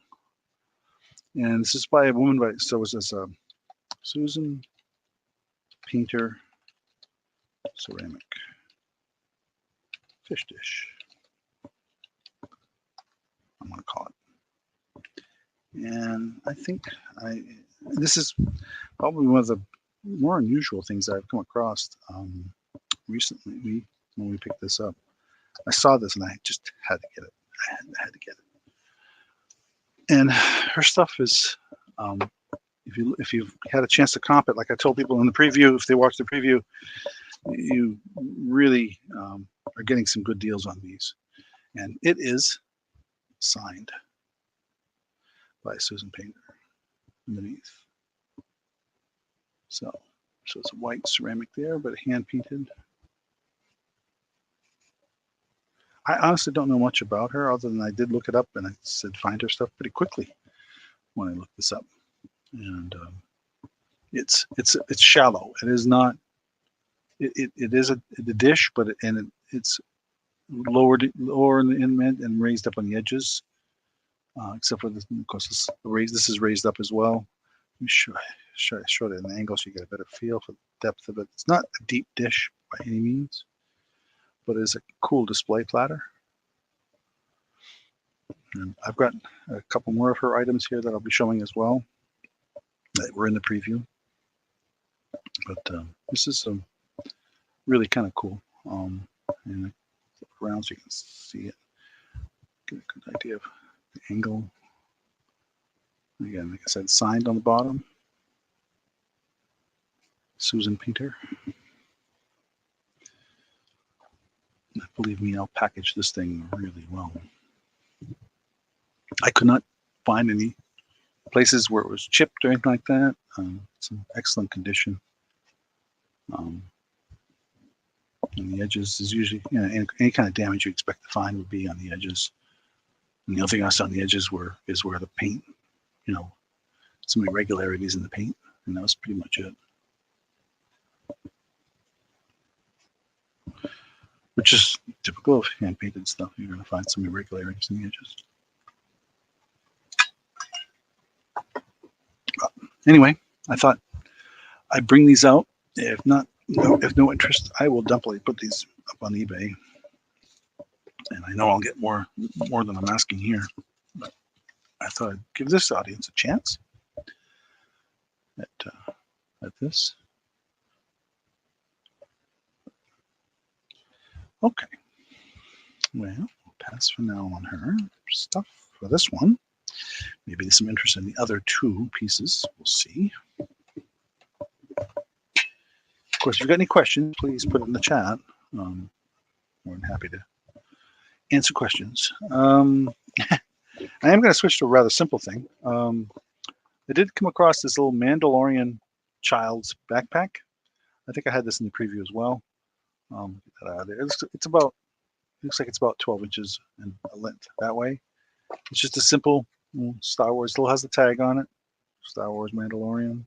And this is by a woman by, so it says Susan Painter Ceramic Fish Dish, I'm going to call it. And I think this is probably one of the more unusual things I've come across recently. When we picked this up, I saw this and I just had to get it. I had to get it. And her stuff is, if you've had a chance to comp it, like I told people in the preview, if they watch the preview, you really are getting some good deals on these. And it is signed by Susan Painter underneath. So it's a white ceramic there, but hand painted. I honestly don't know much about her other than I did look it up, and I said find her stuff pretty quickly when I looked this up. And it's shallow. It is not. It is a dish, but it's lower in the inlet and raised up on the edges. Except for this, of course, this is raised up as well. Let me show it at an angle so you get a better feel for the depth of it. It's not a deep dish by any means, but it's a cool display platter. And I've got a couple more of her items here that I'll be showing as well that were in the preview. But this is really kind of cool. And I flip around so you can see it, get a good idea of the angle. Again, like I said, signed on the bottom. Susan Painter. Believe me, I'll package this thing really well. I could not find any places where it was chipped or anything like that. It's in excellent condition. And the edges is usually, any kind of damage you expect to find would be on the edges. And the only thing I saw on the edges is where the paint, some irregularities in the paint, and that was pretty much it. Which is typical of hand-painted stuff. You're going to find some irregularities in the edges. But anyway, I thought I'd bring these out. If no interest, I will definitely put these up on eBay. And I know I'll get more than I'm asking here. But I thought I'd give this audience a chance at this. Okay. Well, we'll pass for now on her stuff for this one. Maybe there's some interest in the other two pieces. We'll see. Of course, if you've got any questions, please put it in the chat. More than happy to answer questions. I am going to switch to a rather simple thing. I did come across this little Mandalorian child's backpack. I think I had this in the preview as well. Get that out of there. Looks like it's about 12 inches in length that way. It's just a simple Star Wars. Still has the tag on it. Star Wars Mandalorian.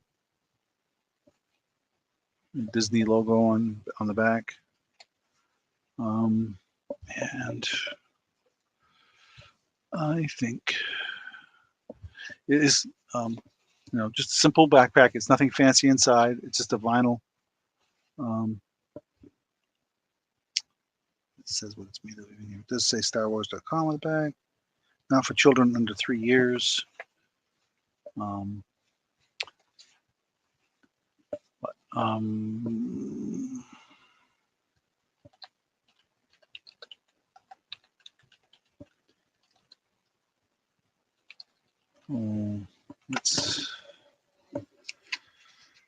Disney logo on the back. And I think it is just a simple backpack. It's nothing fancy inside. It's just a vinyl. It says what it's made of. It does say StarWars.com on the back. Not for children under 3 years.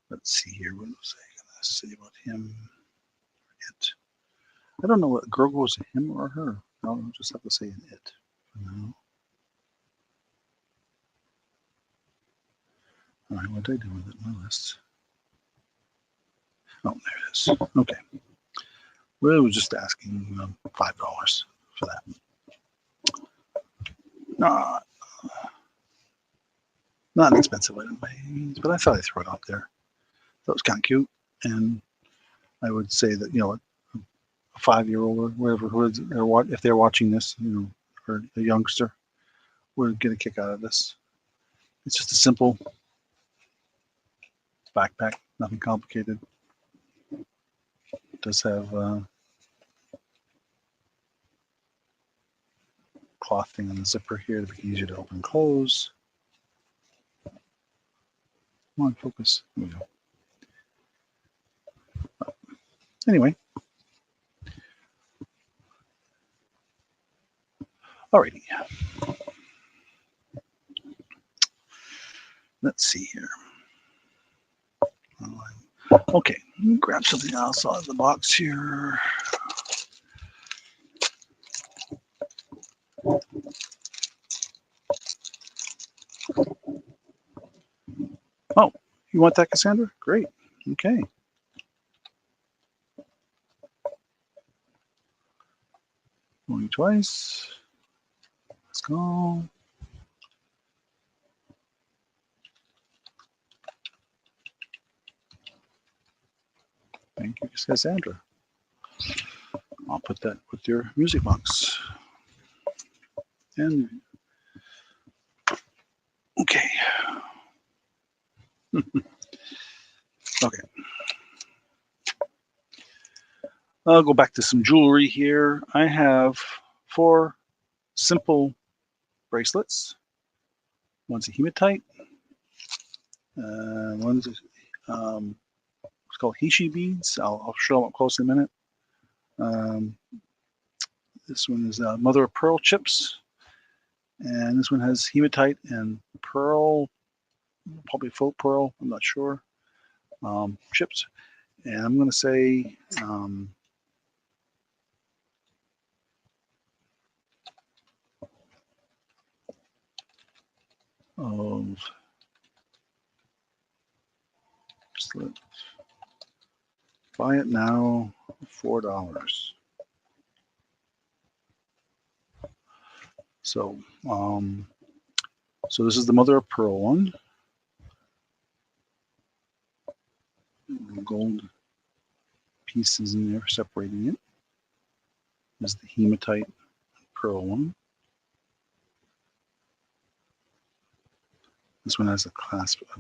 Let's see here. What was I going to say about him? It. I don't know what Grogu was, a him or her. I'll just have to say an it for now. All right, what did I do with it? My list. Oh, there it is. Okay. We were just asking $5 for that. Not an expensive item by any means, but I thought I'd throw it out there. That was kind of cute, and I would say that, you know, a 5-year-old or whatever, if they're watching this, you know, or a youngster, would get a kick out of this. It's just a simple backpack, nothing complicated. It does have cloth thing on the zipper here to make it easier to open and close. Come on, focus. There we go. Anyway. Alrighty. Let's see here. Okay, let me grab something else out of the box here. Oh, you want that, Cassandra? Great. Okay. Going twice. Let's go. Thank you, Cassandra. I'll put that with your music box. And okay. Okay. I'll go back to some jewelry here. I have 4 simple bracelets. One's a hematite. One's it's called Heishi beads. I'll show them up close in a minute. This one is mother of pearl chips, and this one has hematite and pearl, probably faux pearl. I'm not sure. Chips, and I'm going to say of buy it now, $4. So, so this is the mother of pearl one. Gold pieces in there separating it. This is the hematite pearl one. This one has a clasp, a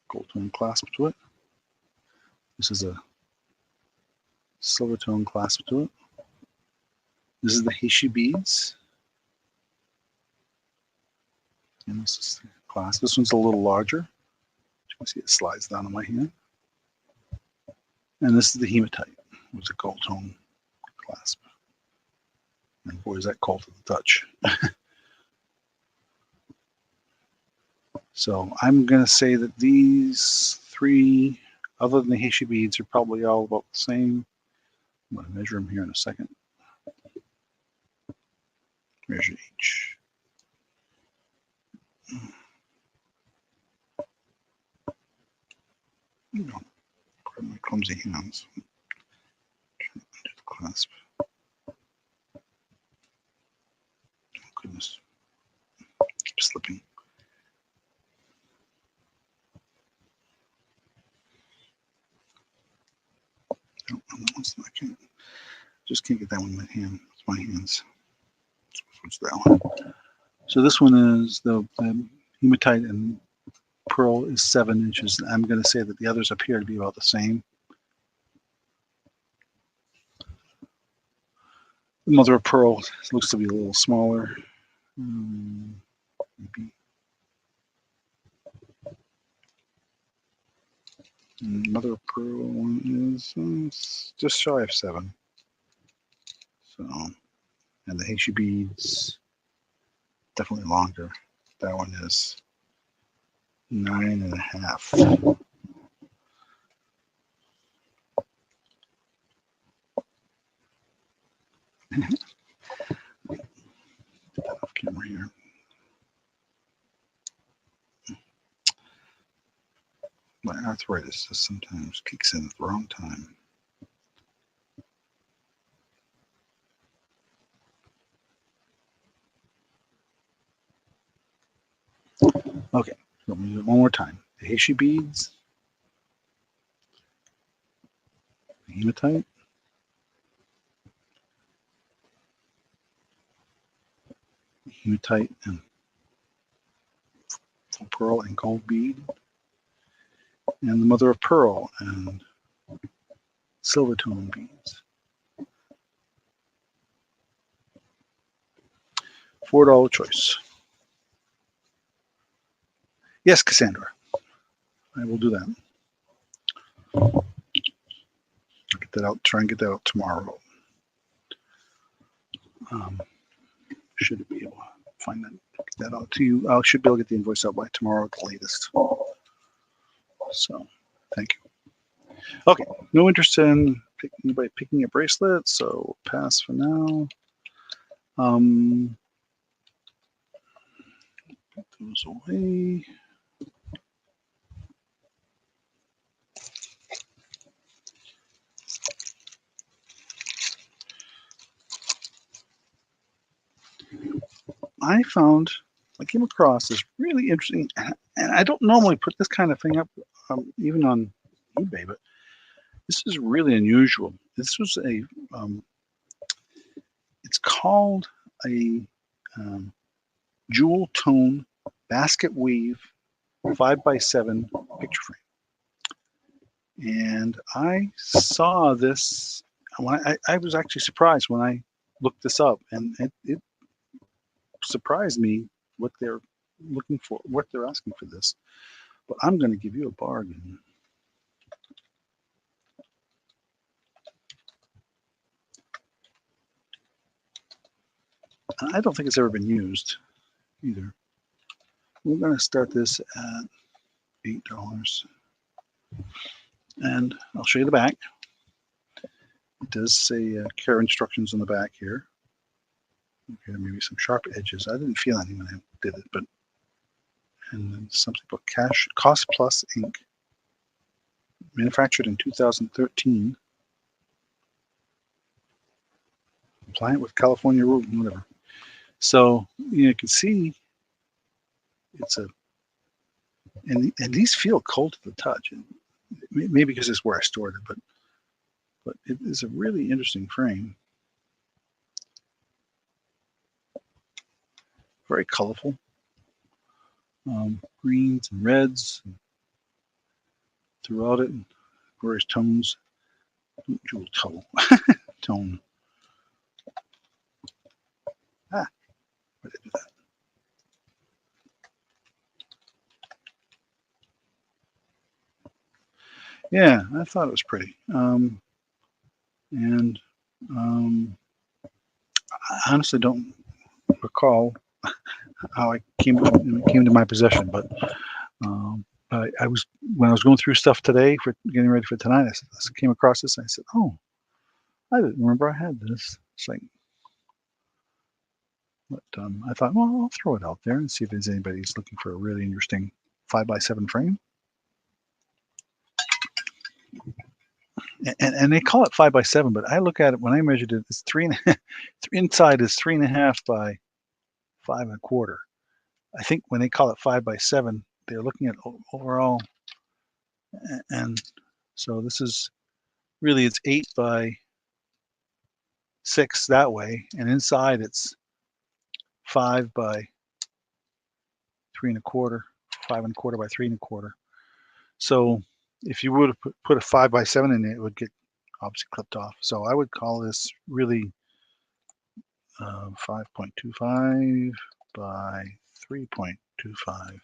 gold tone clasp to it. This is a silver tone clasp to it. This is the Heishi beads. And this is the clasp. This one's a little larger. You can see it slides down on my hand. And this is the hematite with the gold tone clasp. And boy, is that cold to the touch. So I'm going to say that these 3, other than the Heishi beads, are probably all about the same. I'm going to measure them here in a second. Measure each. No, grab my clumsy hands. Undo the clasp. Oh, goodness. Keep slipping. No, I can't. Just can't get that one in my hand. It's my hands. Switch that one. So this one is the hematite and pearl is 7 inches. I'm going to say that the others appear to be about the same. The mother of pearl looks to be a little smaller. Maybe. And mother of pearl one is just shy of 7. So, and the Heishi beads definitely longer. That one is 9.5. Get that off camera here. My arthritis just sometimes kicks in at the wrong time. Okay, let me do it one more time. The Heishi beads, the hematite, and full pearl and gold bead, and the mother of pearl and silver tone beads. $4 choice. Yes, Cassandra. I will do that. I'll get that out. Try and get that out tomorrow. Should be able to find that. Get that out to you. I should be able to get the invoice out by tomorrow at the latest. So, thank you. Okay, no interest in anybody picking a bracelet, so pass for now. Put those away. I came across this really interesting, and I don't normally put this kind of thing up, even on eBay, but this is really unusual. This was it's called a jewel tone basket weave 5x7 picture frame. And I saw this, I was actually surprised when I looked this up, and it surprised me what they're looking for, what they're asking for this. But I'm going to give you a bargain. I don't think it's ever been used either. We're going to start this at $8. And I'll show you the back. It does say care instructions on the back here. Okay, maybe some sharp edges. I didn't feel any when I did it, but and then something about Cost Plus ink, manufactured in 2013, compliant with California rule, whatever. So you can see it's and these feel cold to the touch. And maybe because it's where I stored it, but it is a really interesting frame. Very colorful. Greens and reds throughout it, various tones. Jewel tone. Tone. Why did I do that? Yeah, I thought it was pretty. And I honestly don't recall how it came to my possession, but I was when I was going through stuff today for getting ready for tonight, I came across this and I said, "Oh, I didn't remember I had this." It's like, but I thought, well, I'll throw it out there and see if there's anybody who's looking for a really interesting 5x7 frame. And they call it 5x7, but I look at it when I measured it, it's 3.5. Inside is 3.5 by 5.25. I think when they call it 5x7, they're looking at overall, and so this is really it's 8x6 that way, and inside it's 5 by 3.25, 5.25 by 3.25. So if you would have put a 5x7 in it would get obviously clipped off. So I would call this really 5.25 by 3.25.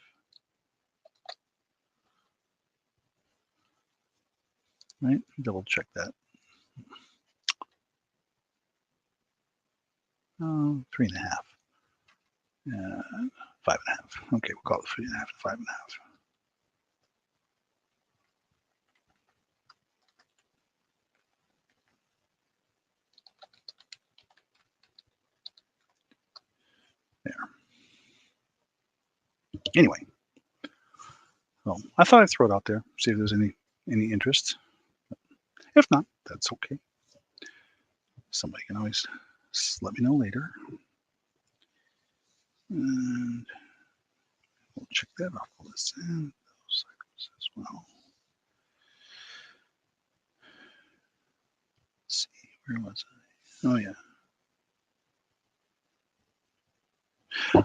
Right? Double check that. 3.5. 5.5. Okay, we'll call it 3.5 and 5.5. There. Anyway, so I thought I'd throw it out there, see if there's any interest. If not, that's okay. Somebody can always let me know later. And We'll check that off the list and those items as well. Let's see, where was I? Oh yeah.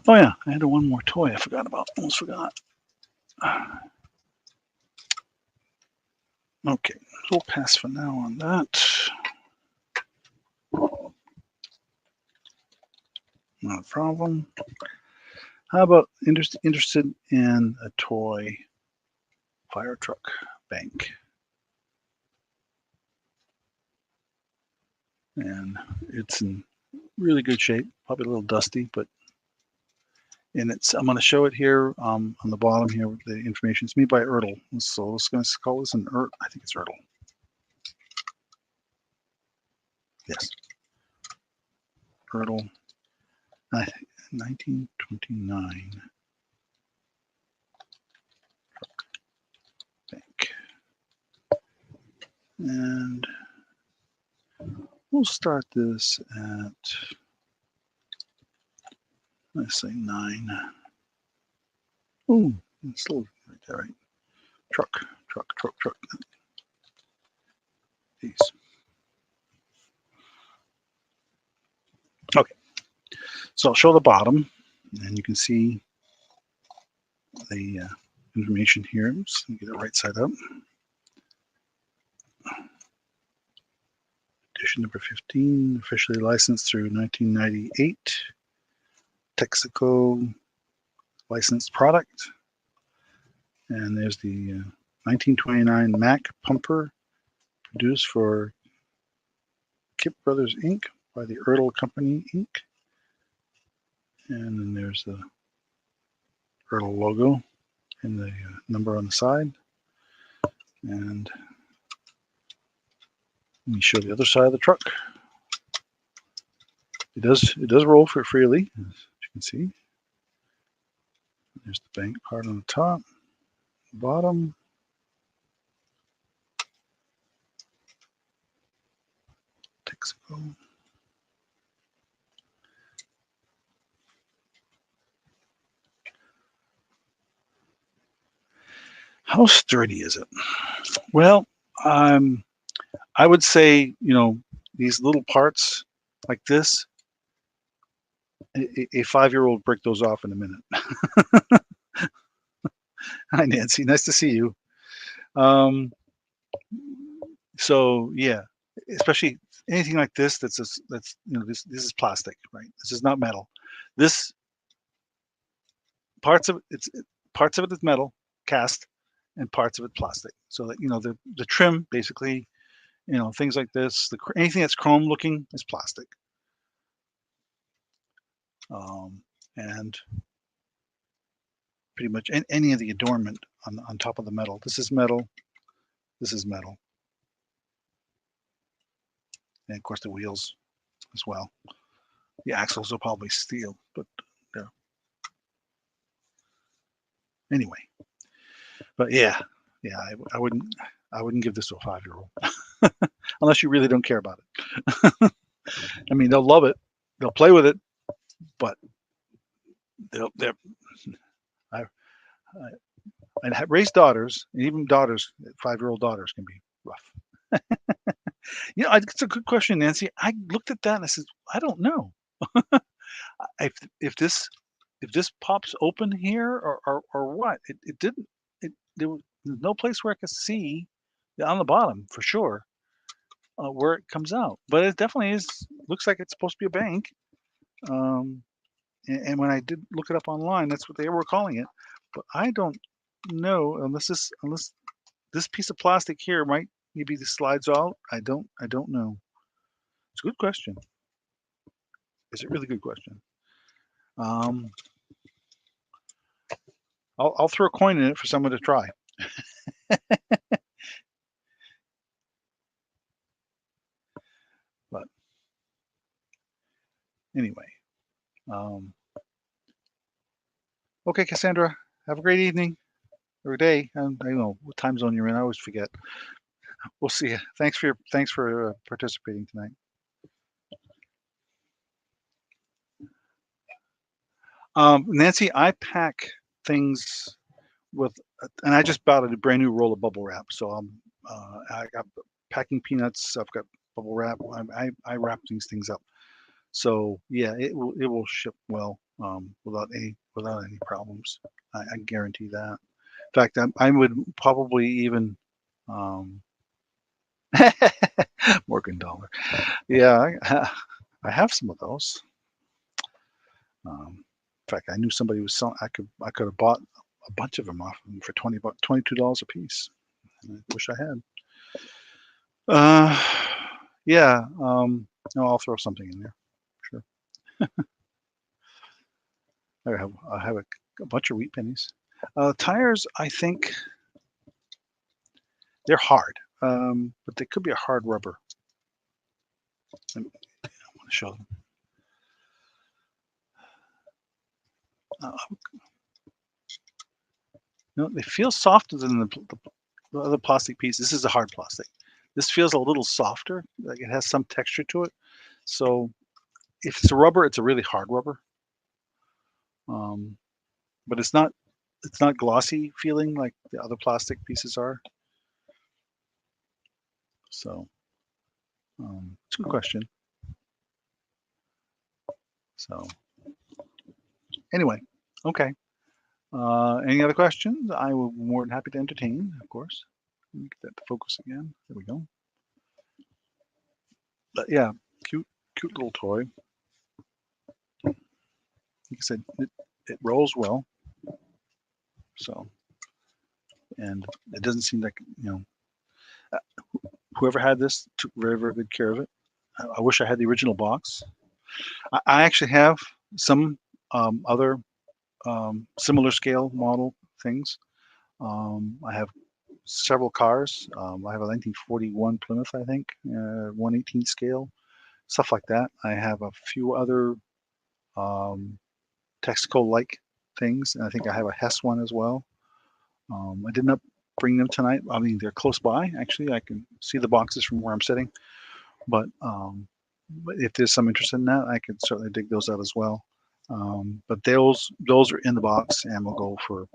Oh yeah, I had one more toy I forgot about. Almost forgot. Okay, we'll pass for now on that. Not a problem. How about interested in a toy fire truck bank? And it's in really good shape, probably a little dusty, but and I'm going to show it here on the bottom here with the information. It's made by Ertl. So let's going to call this an I think it's Ertl. Yes. Ertl 1929 bank. And we'll start this at, let's say 9. Oh, it's still right there, right? Truck. These. Okay. So I'll show the bottom, and you can see the information here. Let's get it right side up. Edition number 15, officially licensed through 1998. Texaco licensed product. And there's the 1929 Mack pumper produced for Kip Brothers Inc. by the Ertl Company Inc. And then there's the Ertl logo and the number on the side. And let me show the other side of the truck. It does roll freely, as you can see. There's the bank part on the top, bottom. Texaco. How sturdy is it? Well, I would say, these little parts like this, a 5-year-old brick those off in a minute. Hi, Nancy. Nice to see you. So yeah, especially anything like this that's this is plastic, right? This is not metal. This parts of it is metal cast, and parts of it plastic. So that the trim basically, things like this, anything that's chrome looking is plastic. And pretty much any of the adornment on top of the metal. This is metal. This is metal. And of course the wheels as well. The axles are probably steel, but anyway. But yeah, I wouldn't give this to a 5-year-old unless you really don't care about it. I mean, they'll love it, they'll play with it, but I have raised daughters, and even daughters, 5-year-old daughters can be rough. It's a good question, Nancy. I looked at that and I said, I don't know. If this pops open here or what? It didn't. There was no place where I could see on the bottom for sure where it comes out, but it definitely is. Looks like it's supposed to be a bank. And when I did look it up online, that's what they were calling it. But I don't know unless this piece of plastic here might maybe this slides out. I don't know. It's a good question. It's a really good question. I'll throw a coin in it for someone to try. But anyway, okay, Cassandra, have a great evening or day. I don't know what time zone you're in. I always forget. We'll see you. Thanks for participating tonight. Nancy, I pack things with, and I just bought a brand new roll of bubble wrap. So I got packing peanuts. I've got bubble wrap. I wrap these things up. So yeah, it will ship well without any problems. I guarantee that. In fact, I would probably even Morgan Dollar. Yeah, I have some of those. In fact, I knew somebody was selling. I could have bought a bunch of them off them for $22 a piece. And I wish I had. Yeah. No, I'll throw something in there. Sure. I have a bunch of wheat pennies. Tires, I think they're hard, but they could be a hard rubber. I want to show them. No, they feel softer than the other plastic piece. This is a hard plastic. This feels a little softer, like it has some texture to it. So if it's a rubber, it's a really hard rubber. But it's not glossy feeling like the other plastic pieces are. So it's a good question. So anyway, okay. Any other questions? I will be more than happy to entertain, of course. Let me get that to focus again. There we go. But yeah, cute little toy. Like I said, it rolls well. So, and it doesn't seem like, whoever had this took very, very good care of it. I wish I had the original box. I actually have some other similar scale model things. I have several cars. I have a 1941 Plymouth, I think, 1/18 scale, stuff like that. I have a few other Texaco-like things, and I think I have a Hess one as well. I did not bring them tonight. I mean, they're close by. Actually, I can see the boxes from where I'm sitting. But if there's some interest in that, I could certainly dig those out as well. But those are in the box and will go for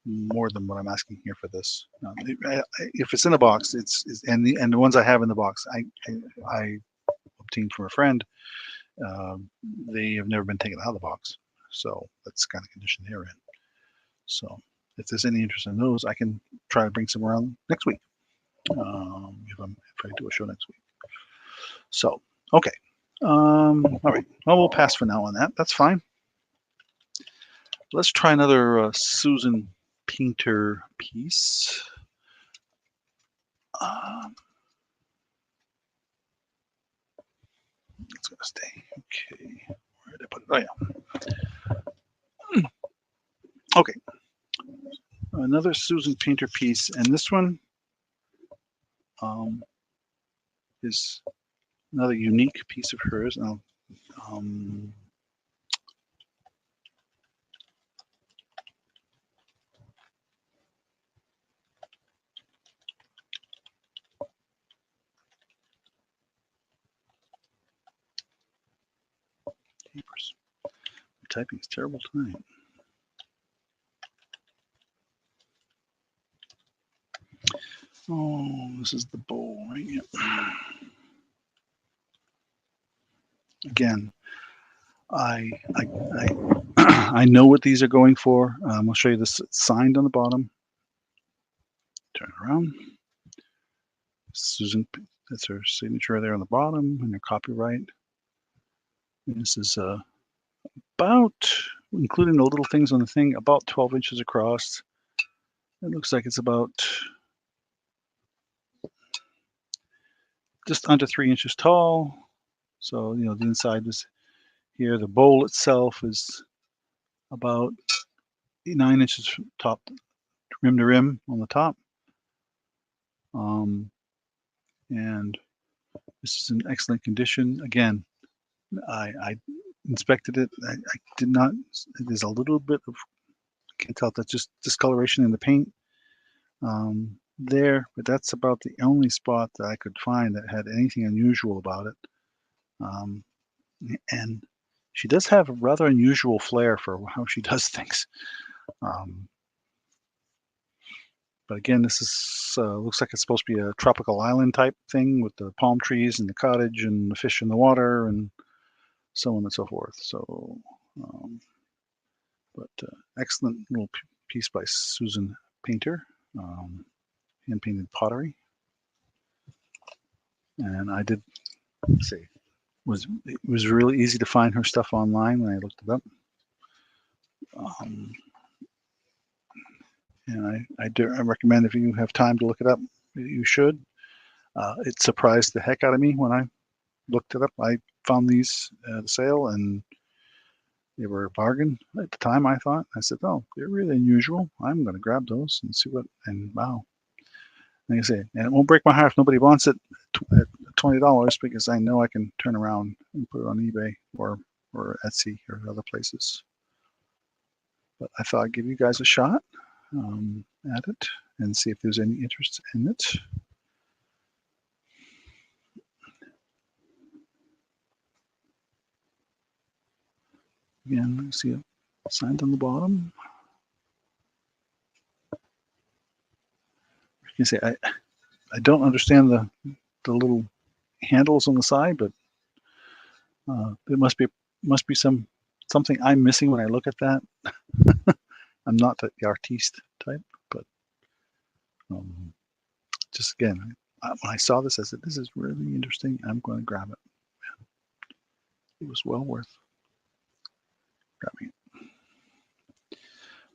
more than what I'm asking here for this. If it's in the box, and the ones I have in the box, I obtained from a friend. They have never been taken out of the box, so that's the kind of condition they're in. So if there's any interest in those, I can try to bring some around next week. If I do a show next week. So okay. All right. Well, we'll pass for now on that. That's fine. Let's try another Susan Painter piece. It's gonna stay. Okay. Where did I put it? Oh yeah. Okay. Another Susan Painter piece, and this one is another unique piece of hers. Papers. The typing is terrible tonight. Oh, this is the bowl, right? Yep. Again, I know what these are going for. I'll show you this signed on the bottom. Turn it around. Susan, that's her signature there on the bottom and her copyright. And this is about, including the little things on the thing, about 12 inches across. It looks like it's about just under 3 inches tall. So, the inside is here. The bowl itself is about 9 inches from top, rim to rim on the top. And this is in excellent condition. Again, I inspected it. I did not, there's a little bit of, I can tell that's just discoloration in the paint there, but that's about the only spot that I could find that had anything unusual about it. And she does have a rather unusual flair for how she does things. But again, this is looks like it's supposed to be a tropical island type thing with the palm trees and the cottage and the fish in the water and so on and so forth. So, excellent little piece by Susan Painter, hand-painted pottery. And I did say it was really easy to find her stuff online when I looked it up. And I recommend if you have time to look it up, you should. It surprised the heck out of me when I looked it up. I found these at a sale and they were a bargain at the time. I thought, I said, oh, they're really unusual. I'm going to grab those and see what, and wow. Like I say, and it won't break my heart if nobody wants it at $20 because I know I can turn around and put it on eBay or Etsy or other places. But I thought I'd give you guys a shot at it and see if there's any interest in it. Again, you see it signed on the bottom. You can see I don't understand the little handles on the side, but there must be something I'm missing when I look at that. I'm not the artiste type, but just again, when I saw this, I said, this is really interesting. I'm going to grab it. It was well worth grabbing it.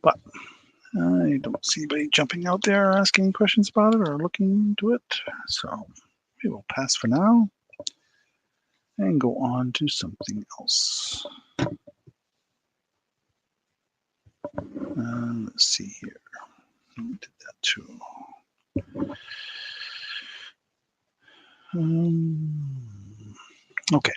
But I don't see anybody jumping out there asking questions about it or looking into it. So we will pass for now and go on to something else. Let's see here. We did that too. Okay.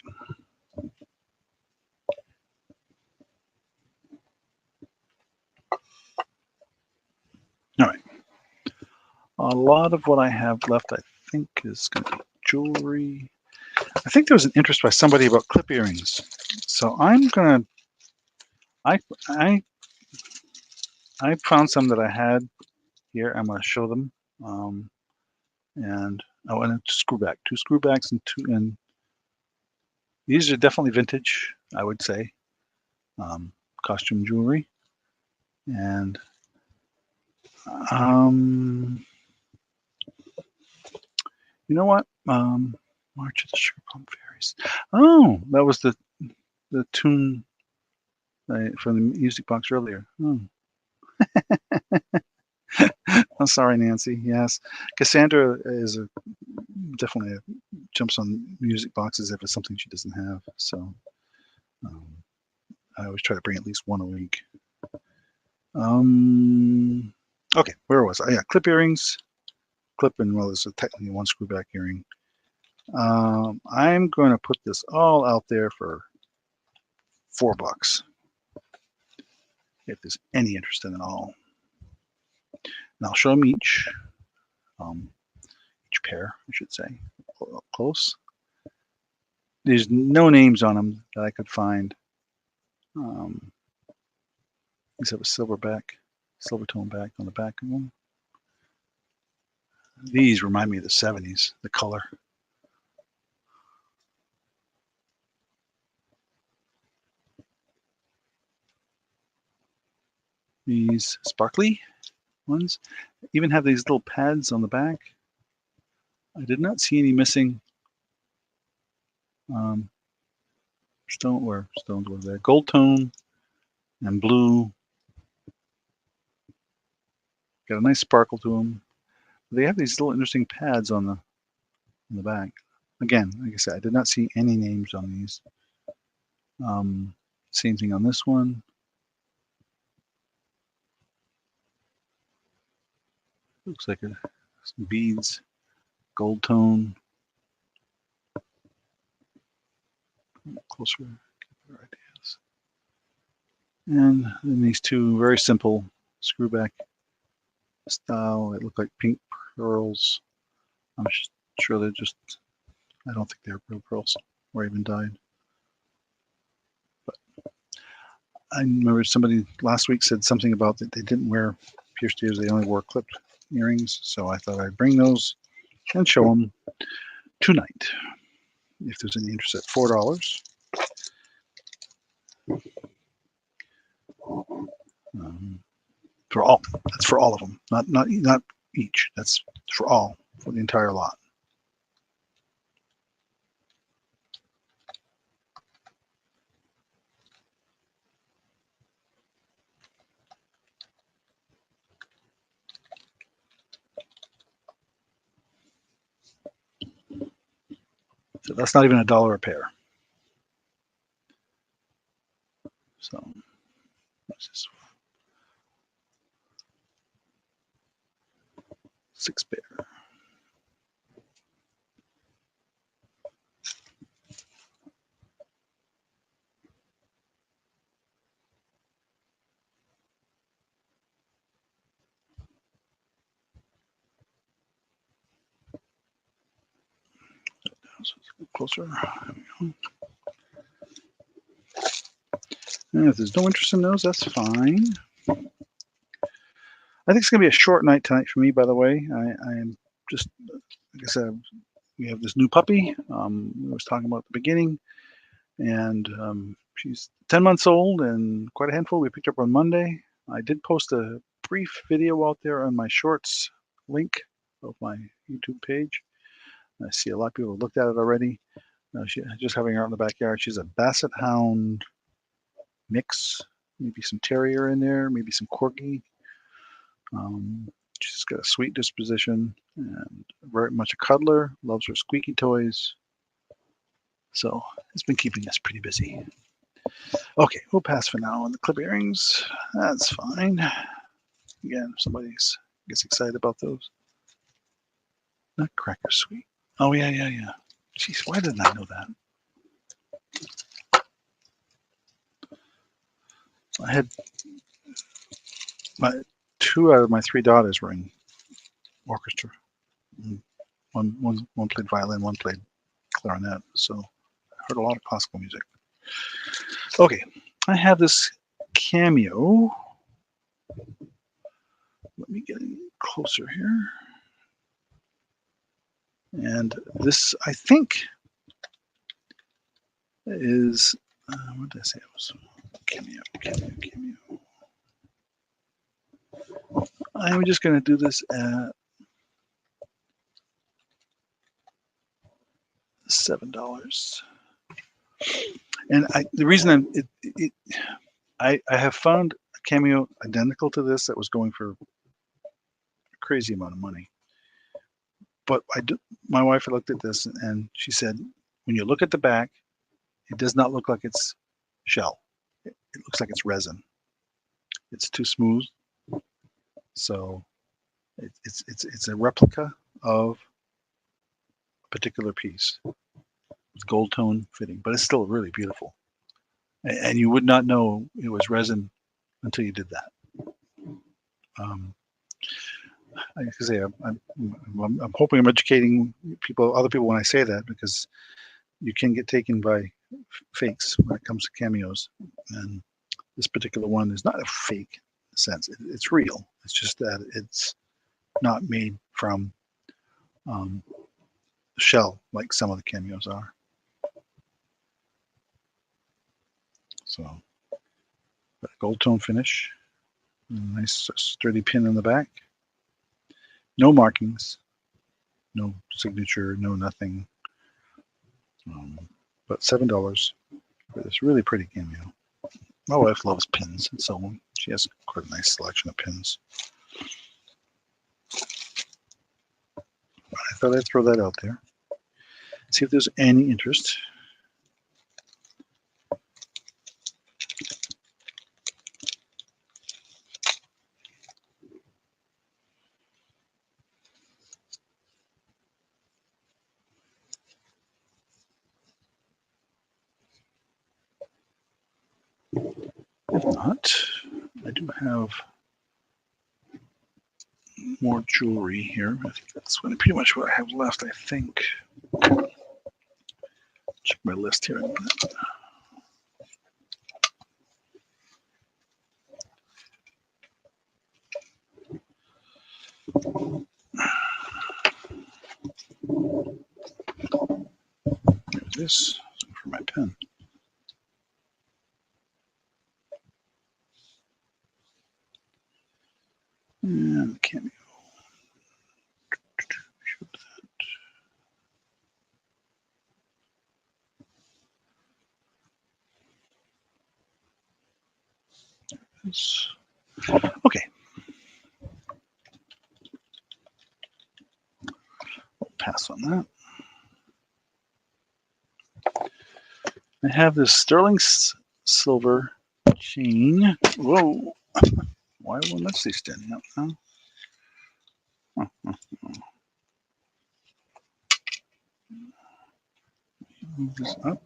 All right. A lot of what I have left, I think, is going to be jewelry. I think there was an interest by somebody about clip earrings. So I'm going to, I found some that I had here. I'm going to show them. And a screwback, 2 screwbacks and these are definitely vintage, I would say. Costume jewelry. And you know what? March of the Sugar Plum Fairies. Oh, that was the tune from the music box earlier. Oh. I'm sorry, Nancy. Yes, Cassandra is definitely jumps on music boxes if it's something she doesn't have. So I always try to bring at least one a week. Okay, where was I? Yeah, clip earrings. Clip and well, there's technically 1 screwback earring. I'm going to put this all out there for $4 if there's any interest in it all. And I'll show them each pair, I should say, up close. There's no names on them that I could find. These have a silver tone back on the back of them. These remind me of the 70s, the color. These sparkly ones even have these little pads on the back. I did not see any missing stones were there. Gold tone and blue. Got a nice sparkle to them. They have these little interesting pads on the back. Again, like I said, I did not see any names on these. Same thing on this one. Looks like some beads, gold tone. Closer, get better ideas. And then these 2 very simple screwback style. They look like pink pearls. I'm sure they're just, I don't think they're real pearls or even dyed. But I remember somebody last week said something about that they didn't wear pierced ears, they only wore clipped earrings. So I thought I'd bring those and show them tonight. If there's any interest at $4. For all, that's for all of them, not each. That's for all, for the entire lot. So that's not even $1 a pair. So this is 6 pair. Closer. There we go. And if there's no interest in those, that's fine. I think it's going to be a short night tonight for me, by the way. I am just, like I said, we have this new puppy. I was talking about at the beginning, and she's 10 months old and quite a handful. We picked her up on Monday. I did post a brief video out there on my shorts link of my YouTube page. I see a lot of people have looked at it already. Just having her out in the backyard. She's a Basset Hound mix, maybe some Terrier in there, maybe some Corgi. She's got a sweet disposition and very much a cuddler, loves her squeaky toys. So it's been keeping us pretty busy. Okay, we'll pass for now on the clip earrings. That's fine. Again, if somebody gets excited about those. Nutcracker sweet. Oh, yeah. Jeez, why didn't I know that? I had 2 out of my 3 daughters were in orchestra. One played violin, one played clarinet. So I heard a lot of classical music. Okay, I have this Cameo. Let me get closer here. And this, I think, is, what did I say it was? Cameo. I'm just going to do this at $7. And the reason I have found a Cameo identical to this that was going for a crazy amount of money. But my wife looked at this and she said, when you look at the back, it does not look like it's shell. It looks like it's resin. It's too smooth. So it's a replica of a particular piece with gold tone fitting, but it's still really beautiful. And you would not know it was resin until you did that. Like I say, I'm hoping I'm educating other people when I say that, because you can get taken by fakes when it comes to Cameos, and this particular one is not a fake sense. It's real. It's just that it's not made from shell like some of the Cameos are. So, got a gold tone finish, a nice sturdy pin in the back. No markings, no signature, no nothing. But $7 for this really pretty Cameo. My wife loves pins, and so she has quite a nice selection of pins. I thought I'd throw that out there. See if there's any interest. If not, I do have more jewelry here. I think that's pretty much what I have left, I think. Check my list here in a minute. This for my pen. And cameo. Okay. We'll pass on that. I have this sterling silver chain. Whoa. Why won't that stay standing up now? Move this up.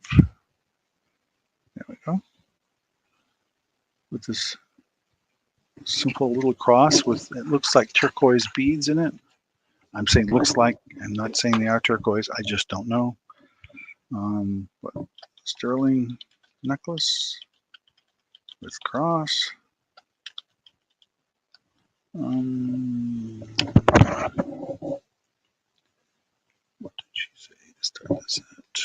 There we go. With this simple little cross with, it looks like turquoise beads in it. I'm saying looks like, I'm not saying they are turquoise, I just don't know. But sterling necklace with cross. What did she say to start this at?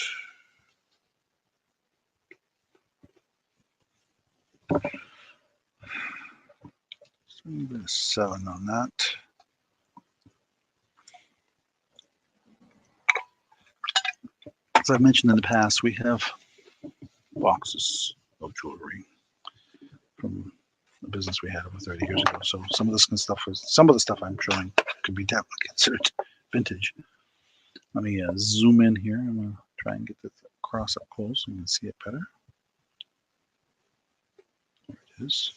So I'm going to 7 on that. As I've mentioned in the past, we have boxes of jewelry from the business we had over 30 years ago. So some of this stuff I'm showing could be definitely considered vintage. Let me zoom in here. I'm going to try and get the cross up close so you can see it better. There it is.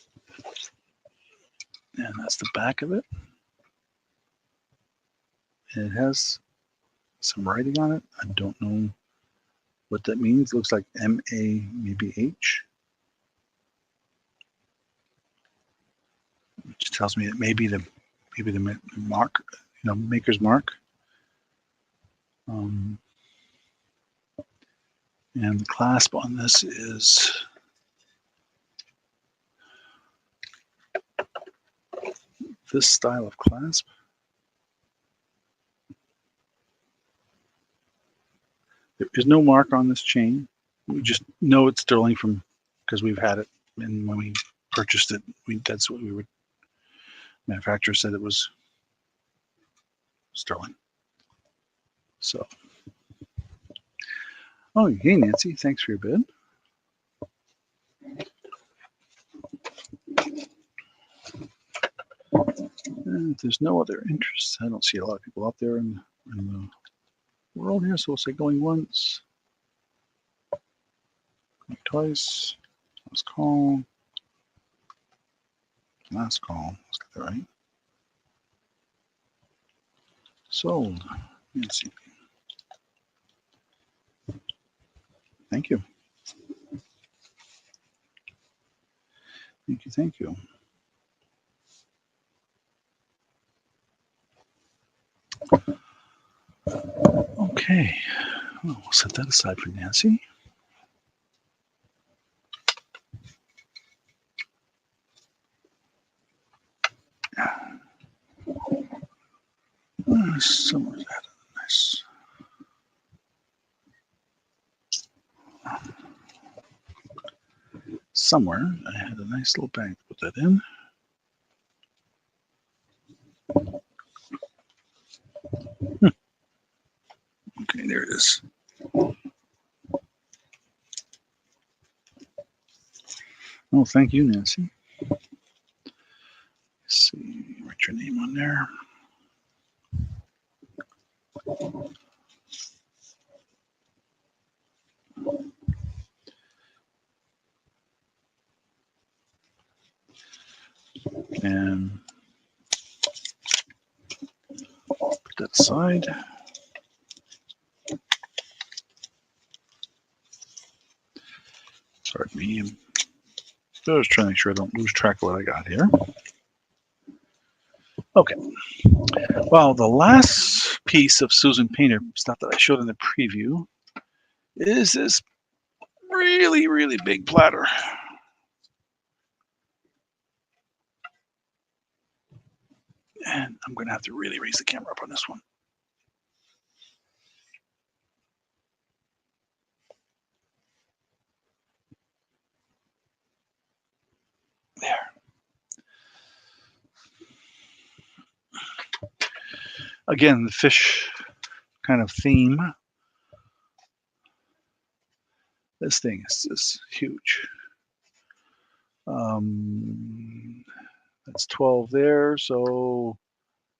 And that's the back of it. And it has some writing on it. I don't know what that means. It looks like M-A, maybe H. Which tells me it may be the mark, maker's mark. And the clasp on this is this style of clasp. There is no mark on this chain. We just know it's sterling because we've had it, and when we purchased it, that's what we would. Manufacturer said it was sterling. So, oh, hey Nancy, thanks for your bid. And if there's no other interest, I don't see a lot of people out there in the world here, so we'll say going once, going twice, last call, let's get that right. Sold. Nancy. Thank you. Thank you. Okay, well, we'll set that aside for Nancy. Somewhere that nice. Somewhere I had a nice little bag to put that in. Okay, there it is. Oh, thank you, Nancy. Let's see, write your name on there. And put that aside. Pardon me. I'm just trying to make sure I don't lose track of what I got here. Okay. Well, the last piece of Susan Painter stuff that I showed in the preview is this really, really big platter. And I'm going to have to really raise the camera up on this one. There. Again, the fish kind of theme. This thing is just huge. That's 12 there, so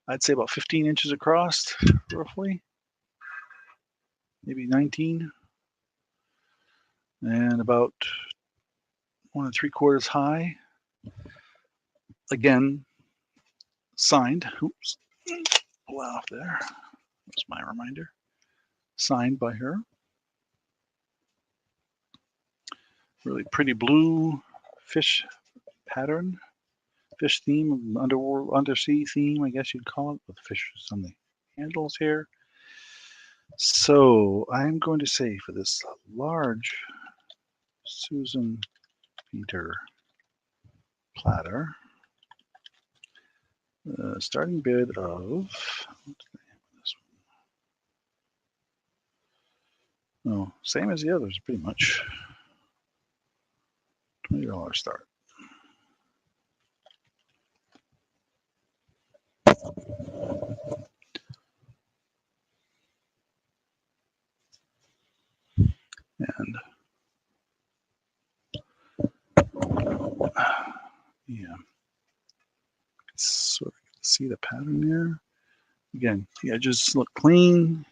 I'd say about 15 inches across, roughly. Maybe 19. And about 1 3/4 high. Again, signed. Oops. Pull that off there. That's my reminder. Signed by her. Really pretty blue fish pattern. Fish theme, undersea theme, I guess you'd call it, with fishes on the handles here. So I'm going to say for this large Susan Peter platter, starting bid of, oh, same as the others, pretty much. $20 start. And yeah, sort of see the pattern there. Again, the edges look clean.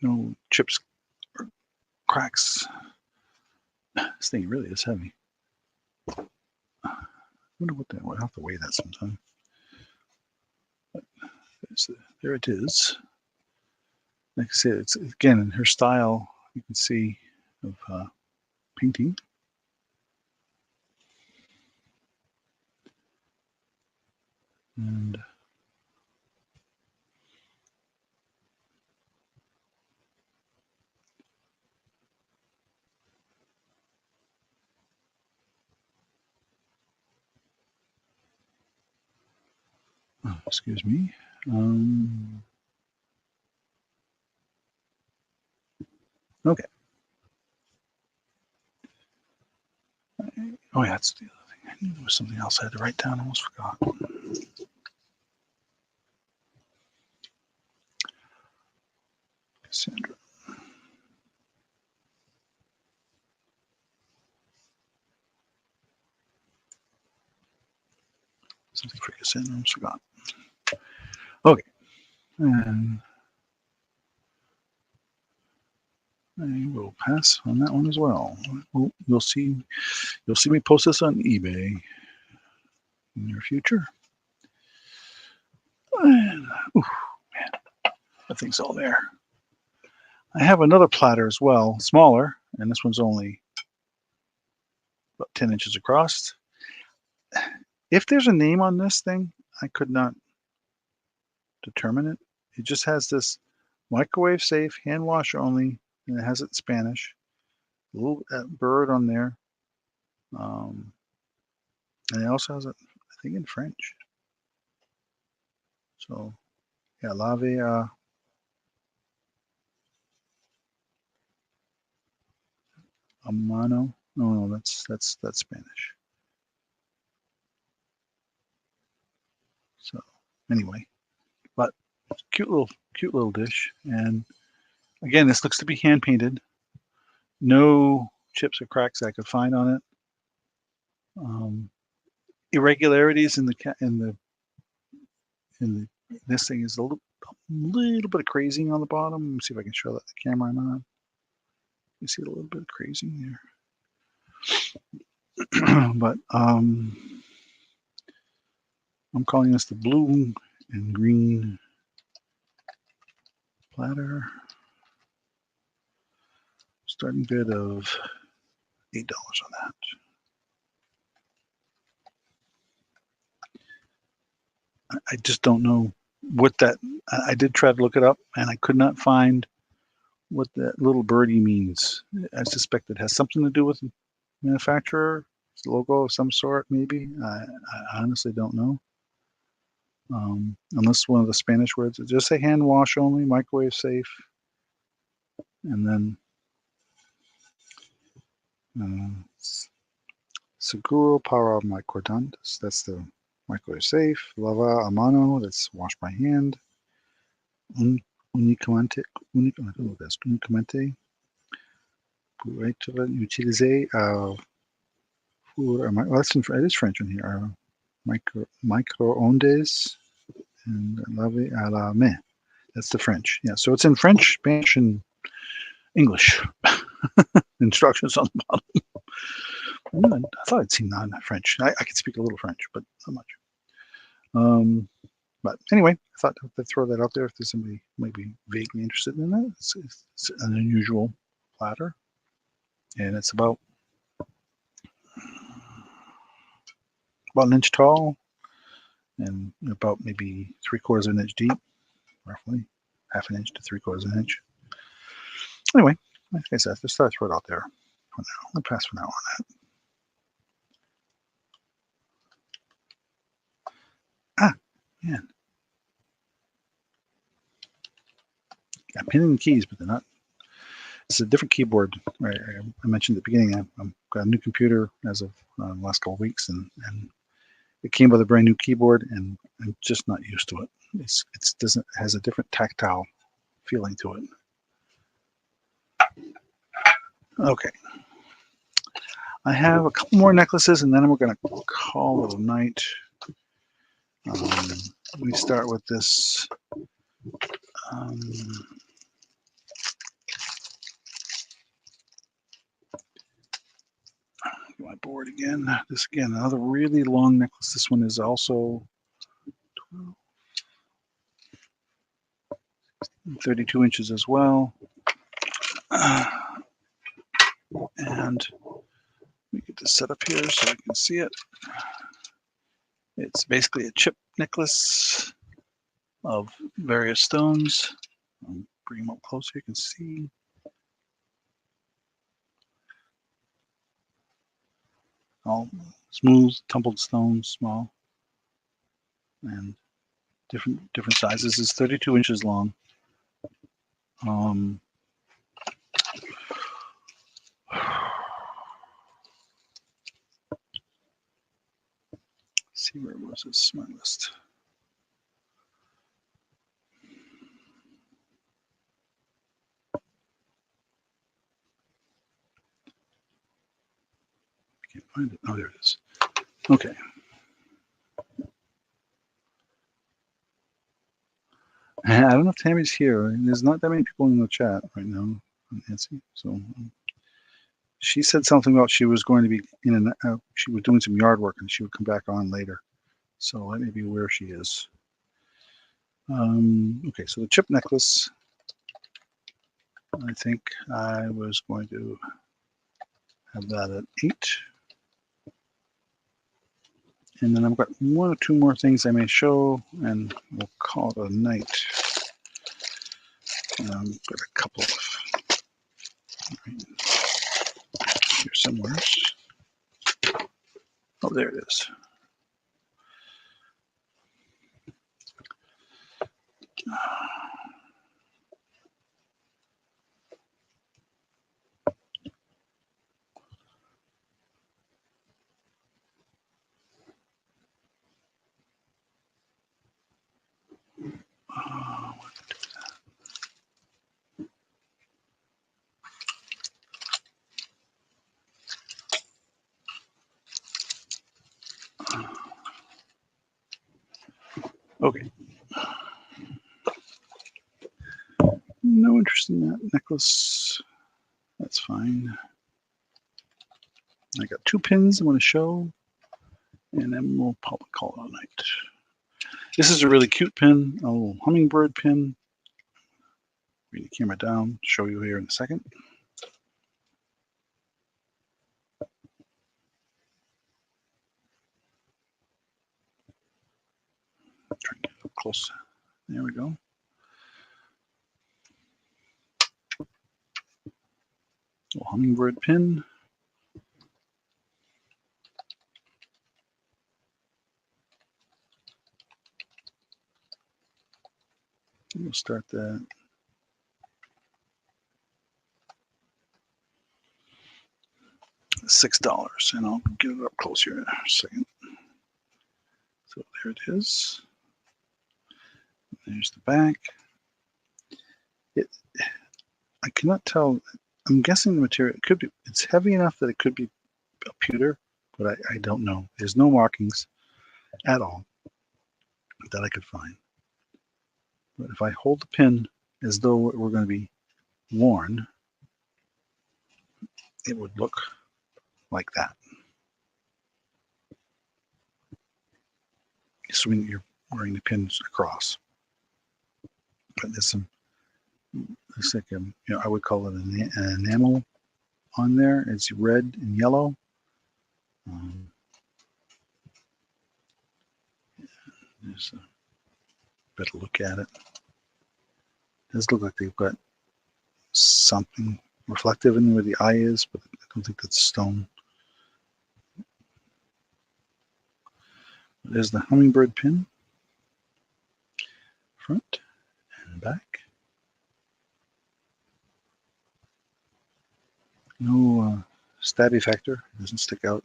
No chips or cracks. This thing really is heavy. I wonder what that. I'll have to weigh that sometime. But there it is. Like I said, it's again in her style. You can see of painting. And oh, excuse me. Okay. Oh yeah, that's the other thing. I knew there was something else I had to write down. I almost forgot. Cassandra. Something for Cassandra. I almost forgot. Okay. And I will pass on that one as well. You'll see me post this on eBay in the near future. And, ooh, man, that thing's all there. I have another platter as well, smaller, and this one's only about 10 inches across. If there's a name on this thing, I could not determine it. It just has this microwave safe, hand wash only, and it has it in Spanish. A little bird on there. And it also has it, I think, in French. So, yeah, lave a mano. No, that's Spanish. So, anyway, but cute little dish. And again, this looks to be hand painted. No chips or cracks I could find on it. Irregularities in this thing is a little bit of crazing on the bottom. Let me see if I can show that to the camera or not. You see a little bit of crazing there. But I'm calling this the blue and green platter. Starting bid of $8 on that. I just don't know what that. I did try to look it up, and I could not find what that little birdie means. I suspect it has something to do with manufacturer, logo of some sort, maybe. I honestly don't know. Unless one of the Spanish words. Just say hand wash only, microwave safe, and then seguro para microondas. That's the microwave safe. Lava a mano. That's wash by hand. Únicamente. Únicamente. Utiliser it is French in here. Microondes and lave à la main. That's the French. Yeah, so it's in French, Spanish, and English. Instructions on the bottom. I thought I'd seen that in French. I could speak a little French, but not much. But anyway, I thought I'd throw that out there if there's somebody maybe vaguely interested in that. It's an unusual platter, and it's about an inch tall and about maybe 3/4 of an inch deep, roughly half an inch to 3/4 of an inch. Anyway, like I said, just thought I'd throw it out there for now. I'll pass for now on that. Man. I'm pinning the keys, but they're not. It's a different keyboard. I mentioned at the beginning, I've got a new computer as of the last couple of weeks, and it came with a brand new keyboard, and I'm just not used to it. It has a different tactile feeling to it. Okay. I have a couple more necklaces, and then we're going to call it a night. We start with this. My board again. This again, another really long necklace. This one is also 32 inches as well. And we get this set up here so you can see it. It's basically a chip necklace of various stones. I'll bring them up closer, you can see. All smooth, tumbled stones, small, and different sizes. It's 32 inches long. Let's see, where was this? My list. I can't find it. Oh, there it is. Okay. I don't know if Tammy's here. There's not that many people in the chat right now, Nancy. So she said something about she was going to be in and out. She was doing some yard work and she would come back on later. So that may be where she is. Okay, so the chip necklace. I think I was going to have that at 8. And then I've got 1 or 2 more things I may show, and we'll call it a night. Got a couple of here somewhere. Oh, there it is. Okay. No interest in that necklace. That's fine. I got 2 pins I want to show, and then we'll probably call it a night. This is a really cute pin, a little hummingbird pin. Bring the camera down, show you here in a second. Try to get up close. There we go. Little hummingbird pin. We'll start that. $6, and I'll get it up close here in a second. So there it is. There's the back. I cannot tell. I'm guessing the material, it could be, it's heavy enough that it could be a pewter, but I don't know. There's no markings at all that I could find. But if I hold the pin as though it were going to be worn, it would look like that. Assuming you're wearing the pins across. But there's some, looks like I would call it an enamel on there. It's red and yellow. There's a better look at it. It does look like they've got something reflective in where the eye is, but I don't think that's stone. There's the hummingbird pin, front and back. No stabby factor, it doesn't stick out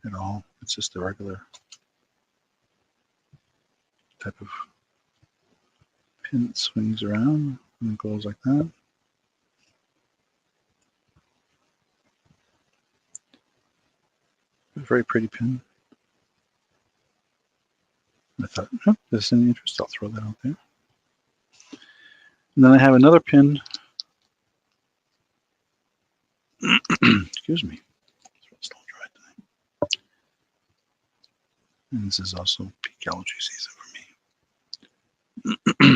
at all. It's just a regular type of pin that swings around and goes like that. A very pretty pin. I thought, oh, if there's any interest, I'll throw that out there. And then I have another pin. Excuse me. And this is also peak allergy season for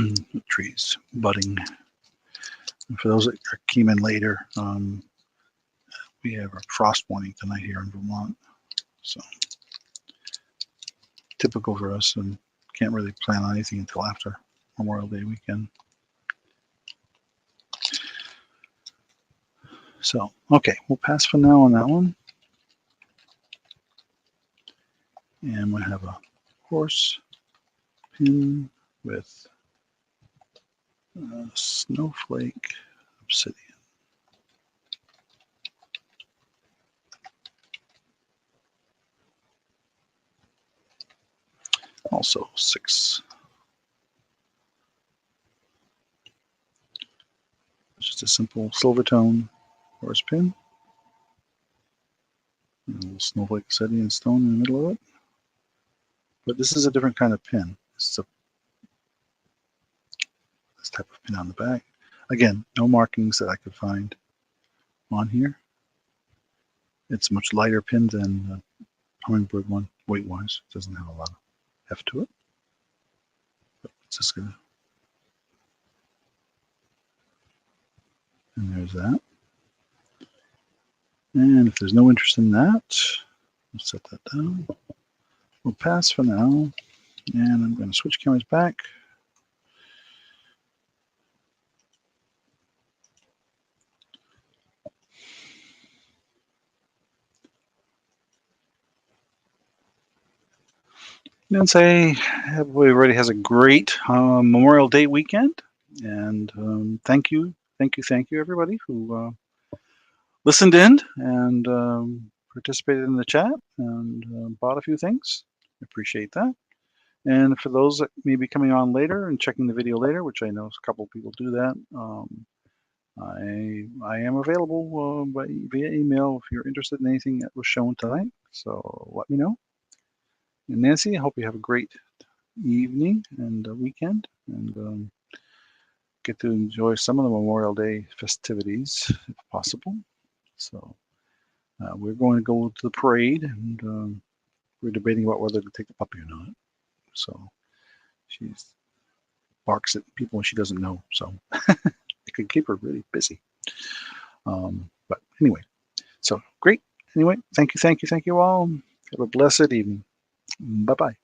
me. Trees budding. And for those that came in later, we have a frost warning tonight here in Vermont. So typical for us, and can't really plan on anything until after Memorial Day weekend. So, okay, we'll pass for now on that one. And we have a horse pin with a snowflake obsidian. Also 6. Just a simple silver tone horse pin. And a little snowflake obsidian stone in the middle of it. But this is a different kind of pin. This type of pin on the back. Again, no markings that I could find on here. It's a much lighter pin than the hummingbird one, weight-wise. It doesn't have a lot of heft to it. But it's just gonna. And there's that. And if there's no interest in that, we'll set that down. We'll pass for now, and I'm going to switch cameras back. And say everybody has a great Memorial Day weekend, and thank you everybody who listened in and participated in the chat and bought a few things. I appreciate that. And for those that may be coming on later and checking the video later, which I know a couple of people do that, I am available via email if you're interested in anything that was shown tonight. So let me know. And Nancy, I hope you have a great evening and weekend, and get to enjoy some of the Memorial Day festivities if possible. So we're going to go to the parade, and we're debating about whether to take the puppy or not. So she barks at people she doesn't know, so it could keep her really busy. But anyway, so great. Anyway, thank you all. Have a blessed evening. Bye-bye.